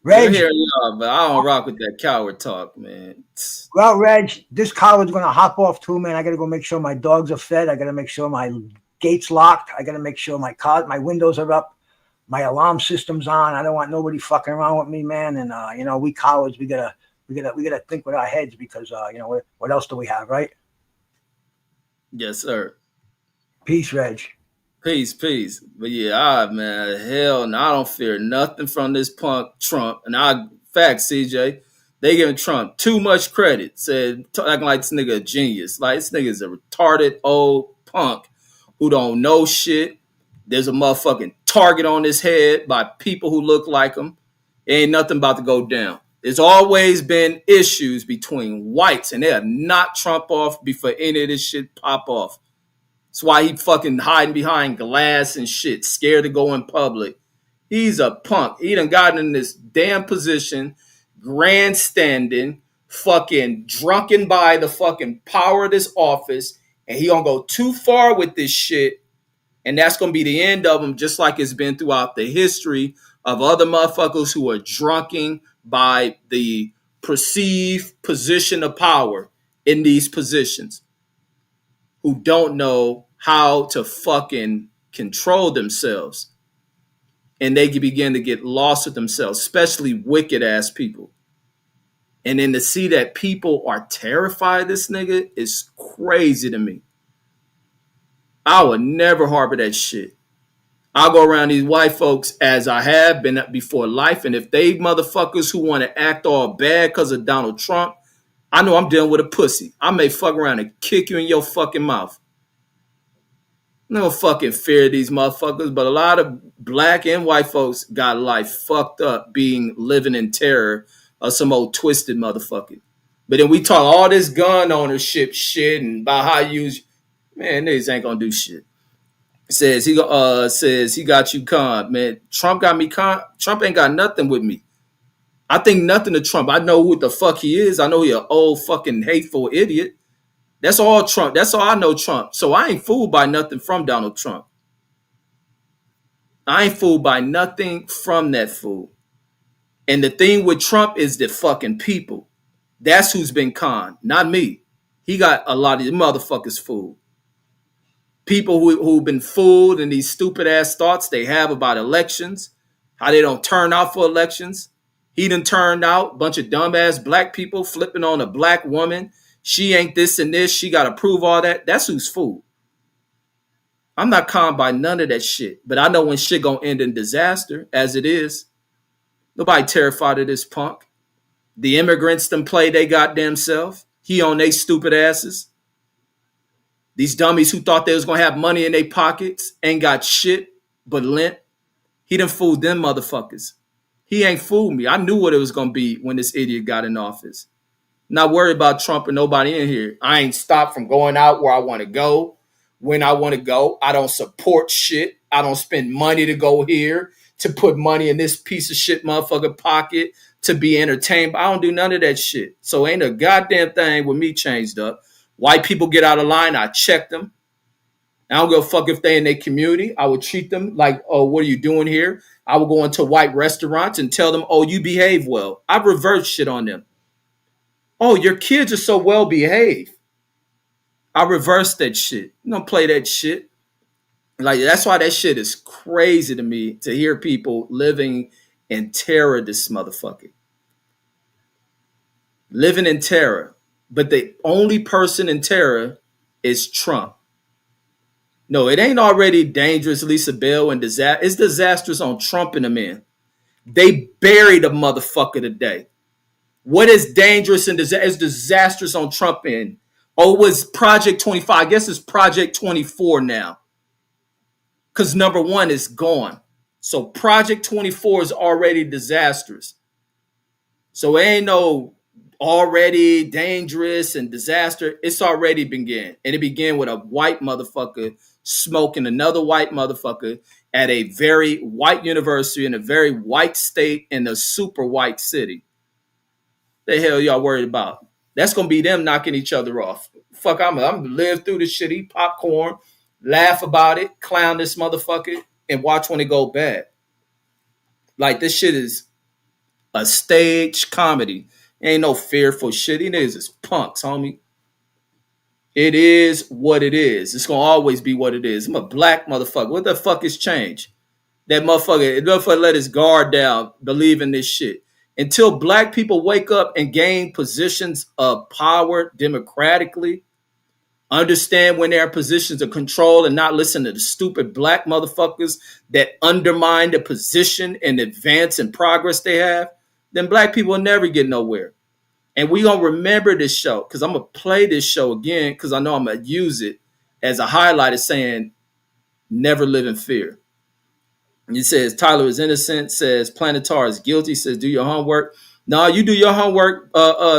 Reg, good hearing y'all, but I don't rock with that coward talk, man. Well, Reg, this coward's gonna hop off too, man. I gotta go make sure my dogs are fed. I gotta make sure my gate's locked. I gotta make sure my windows are up. My alarm system's on. I don't want nobody fucking around with me, man. And we cowards, we gotta think with our heads, because what else do we have, right? Yes, sir. Peace, Reg. Peace. But yeah, man, hell no, I don't fear nothing from this punk Trump. And fact, CJ, they giving Trump too much credit. Said acting like this nigga a genius. Like this nigga is a retarded old punk who don't know shit. There's a motherfucking target on his head by people who look like him. Ain't nothing about to go down. There's always been issues between whites, and they have knocked Trump off before any of this shit pop off. That's why he fucking hiding behind glass and shit, scared to go in public. He's a punk. He done gotten in this damn position, grandstanding, fucking drunken by the fucking power of this office, and he gonna go too far with this shit, and that's gonna be the end of him, just like it's been throughout the history of other motherfuckers who are drunken by the perceived position of power in these positions, who don't know how to fucking control themselves. And they begin to get lost with themselves, especially wicked ass people. And then to see that people are terrified of this nigga is crazy to me. I would never harbor that shit. I'll go around these white folks as I have been before life. And if they motherfuckers who want to act all bad because of Donald Trump, I know I'm dealing with a pussy. I may fuck around and kick you in your fucking mouth. No fucking fear of these motherfuckers, but a lot of black and white folks got life fucked up living in terror of some old twisted motherfucker. But then we talk all this gun ownership shit and about how you use, man, niggas ain't gonna do shit. Says he got you conned, man. Trump got me conned. Trump ain't got nothing with me. I think nothing to Trump. I know who the fuck he is. I know he an old fucking hateful idiot. That's all Trump. That's all I know Trump. So I ain't fooled by nothing from Donald Trump. I ain't fooled by nothing from that fool. And the thing with Trump is the fucking people. That's who's been conned, not me. He got a lot of these motherfuckers fooled. People who've been fooled in these stupid ass thoughts they have about elections, how they don't turn out for elections. He done turned out, bunch of dumbass black people flipping on a black woman. She ain't this and this. She got to prove all that. That's who's fooled. I'm not calmed by none of that shit. But I know when shit gonna end in disaster, as it is. Nobody terrified of this punk. The immigrants done play they goddamn self. He on they stupid asses. These dummies who thought they was gonna have money in their pockets ain't got shit but lint. He done fooled them motherfuckers. He ain't fooled me. I knew what it was gonna be when this idiot got in office. Not worried about Trump or nobody in here. I ain't stopped from going out where I want to go, when I want to go. I don't support shit. I don't spend money to go here, to put money in this piece of shit motherfucker pocket, to be entertained. I don't do none of that shit. So ain't a goddamn thing with me changed up. White people get out of line, I check them. I don't give a fuck if they in their community. I would treat them like, oh, what are you doing here? I would go into white restaurants and tell them, oh, you behave well. I reverse shit on them. Oh, your kids are so well behaved. I reverse that shit. You don't play that shit. Like, that's why that shit is crazy to me, to hear people living in terror, this motherfucker. Living in terror. But the only person in terror is Trump. No, it ain't already dangerous, Lisa Bell, and disaster. It's disastrous on Trump and the men. They buried a motherfucker today. What is dangerous and is disastrous on Trump end? Oh, it was Project 25. I guess it's Project 24 now. Because number one is gone. So Project 24 is already disastrous. So it ain't no already dangerous and disaster. It's already began. And it began with a white motherfucker smoking another white motherfucker at a very white university in a very white state in a super white city. The hell y'all worried about? That's gonna be them knocking each other off. Fuck, I'm gonna live through this shit, eat popcorn, laugh about it, clown this motherfucker, and watch when it go bad. Like, this shit is a stage comedy. Ain't no fearful shit. It is punks, homie. It is what it is. It's gonna always be what it is. I'm a black motherfucker. What the fuck has changed? That motherfucker let his guard down, believe in this shit. Until black people wake up and gain positions of power democratically, Understand when they're in positions of control and not listen to the stupid black motherfuckers that undermine the position and advance and progress they have, then black people will never get nowhere. And we gonna remember this show because I'm gonna play this show again because I know I'm gonna use it as a highlight of saying never live in fear. He says Tyler is innocent, says Planetar is guilty, says do your homework. No, you do your homework.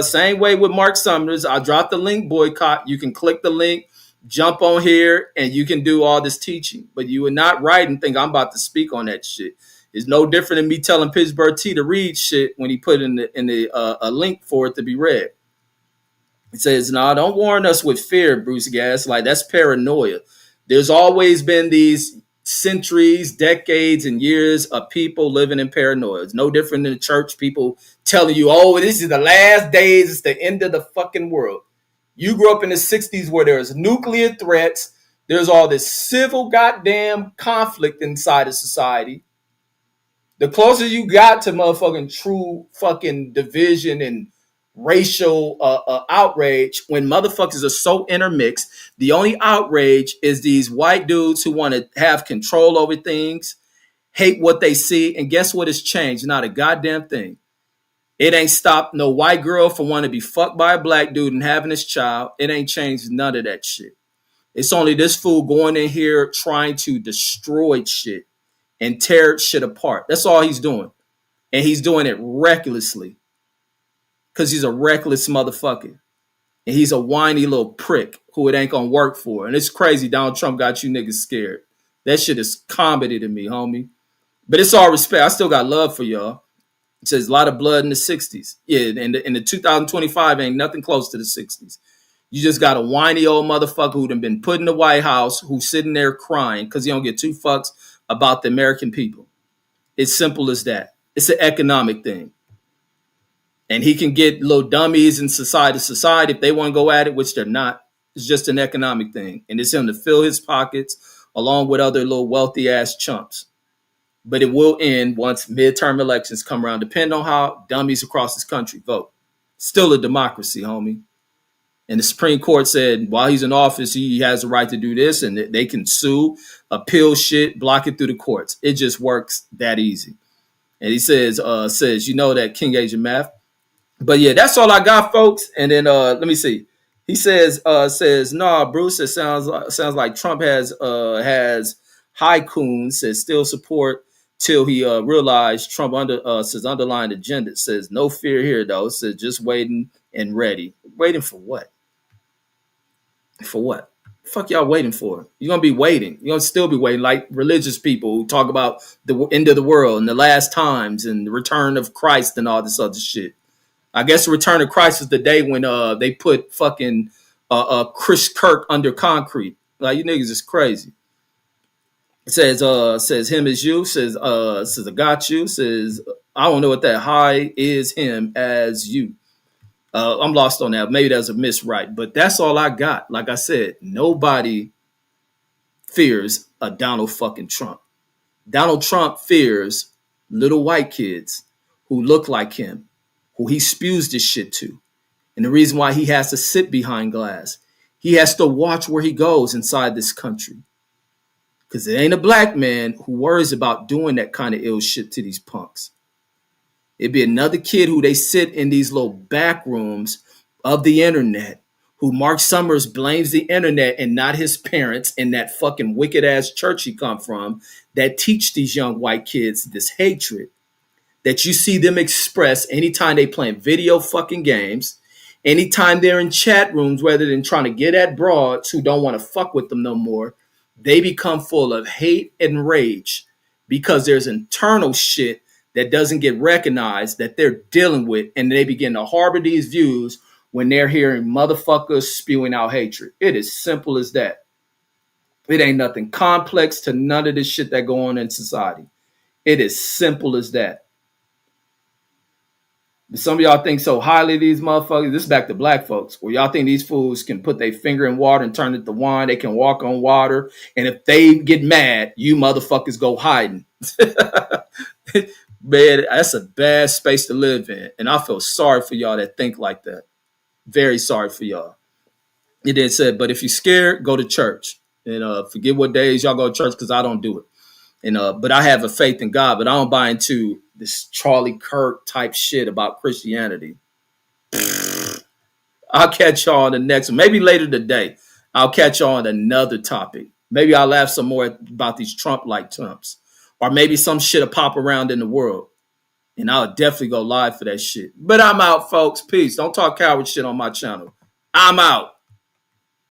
Same way with Mark Summers. I dropped the link boycott. You can click the link, jump on here, and you can do all this teaching. But you would not write and think I'm about to speak on that shit. It's no different than me telling Pittsburgh T to read shit when he put in the a link for it to be read. He says, "No, don't warn us with fear, Bruce Gas. Like that's paranoia. There's always been these centuries, decades, and years of people living in paranoia. It's no different than the church people telling you, oh, this is the last days. It's the end of the fucking world. You grew up in the 60s where there's nuclear threats. There's all this civil goddamn conflict inside of society. The closer you got to motherfucking true fucking division and racial outrage, when motherfuckers are so intermixed, the only outrage is these white dudes who want to have control over things, hate what they see, and guess what has changed? Not a goddamn thing. It ain't stopped no white girl from wanting to be fucked by a black dude and having his child. It ain't changed none of that shit. It's only this fool going in here trying to destroy shit and tear shit apart. That's all he's doing. And he's doing it recklessly. Because he's a reckless motherfucker. And he's a whiny little prick who it ain't gonna work for. And it's crazy Donald Trump got you niggas scared. That shit is comedy to me, homie. But it's all respect. I still got love for y'all. It says a lot of blood in the 60s. Yeah, in the 2025 ain't nothing close to the 60s. You just got a whiny old motherfucker who done been put in the White House who's sitting there crying because he don't get two fucks about the American people. It's simple as that. It's an economic thing. And he can get little dummies in society if they want to go at it, which they're not. It's just an economic thing. And it's him to fill his pockets along with other little wealthy ass chumps. But it will end once midterm elections come around, depending on how dummies across this country vote. Still a democracy, homie. And the Supreme Court said while he's in office, he has the right to do this, and they can sue, appeal shit, block it through the courts. It just works that easy. And he says, you know that King Age of Math. But yeah, that's all I got, folks. And then let me see. He says, nah, Bruce, it sounds like Trump has high coons, says still support till he realized Trump says underlying agenda. Says no fear here though. Says just waiting and ready. Waiting for what? For what? Fuck y'all waiting for? You're gonna be waiting. You're gonna still be waiting, like religious people who talk about the end of the world and the last times and the return of Christ and all this other shit. I guess the return of Christ is the day when they put fucking Chris Kirk under concrete. Like you niggas is crazy. It says him is you. Says I got you. Says I don't know what that high is him as you. I'm lost on that. Maybe that's a miswrite, but that's all I got. Like I said, nobody fears a Donald fucking Trump. Donald Trump fears little white kids who look like him, who he spews this shit to. And the reason why he has to sit behind glass, he has to watch where he goes inside this country. Because it ain't a black man who worries about doing that kind of ill shit to these punks. It'd be another kid who they sit in these little back rooms of the internet, who Mark Summers blames the internet and not his parents and that fucking wicked ass church he come from that teach these young white kids this hatred that you see them express anytime they playing video fucking games, anytime they're in chat rooms, rather than trying to get at broads who don't want to fuck with them no more. They become full of hate and rage because there's internal shit that doesn't get recognized that they're dealing with, and they begin to harbor these views when they're hearing motherfuckers spewing out hatred. It is simple as that. It ain't nothing complex to none of this shit that go on in society. It is simple as that. Some of y'all think so highly of these motherfuckers. This is back to black folks, where y'all think these fools can put their finger in water and turn it to wine. They can walk on water. And if they get mad, you motherfuckers go hiding. Man, that's a bad space to live in. And I feel sorry for y'all that think like that. Very sorry for y'all. It then said, but if you're scared, go to church. And forget what days y'all go to church because I don't do it. And but I have a faith in God, but I don't buy into this Charlie Kirk type shit about Christianity. I'll catch y'all on the next one. Maybe later today. I'll catch y'all on another topic. Maybe I'll laugh some more about these Trump-like Trumps. Or maybe some shit will pop around in the world. And I'll definitely go live for that shit. But I'm out, folks. Peace. Don't talk coward shit on my channel. I'm out.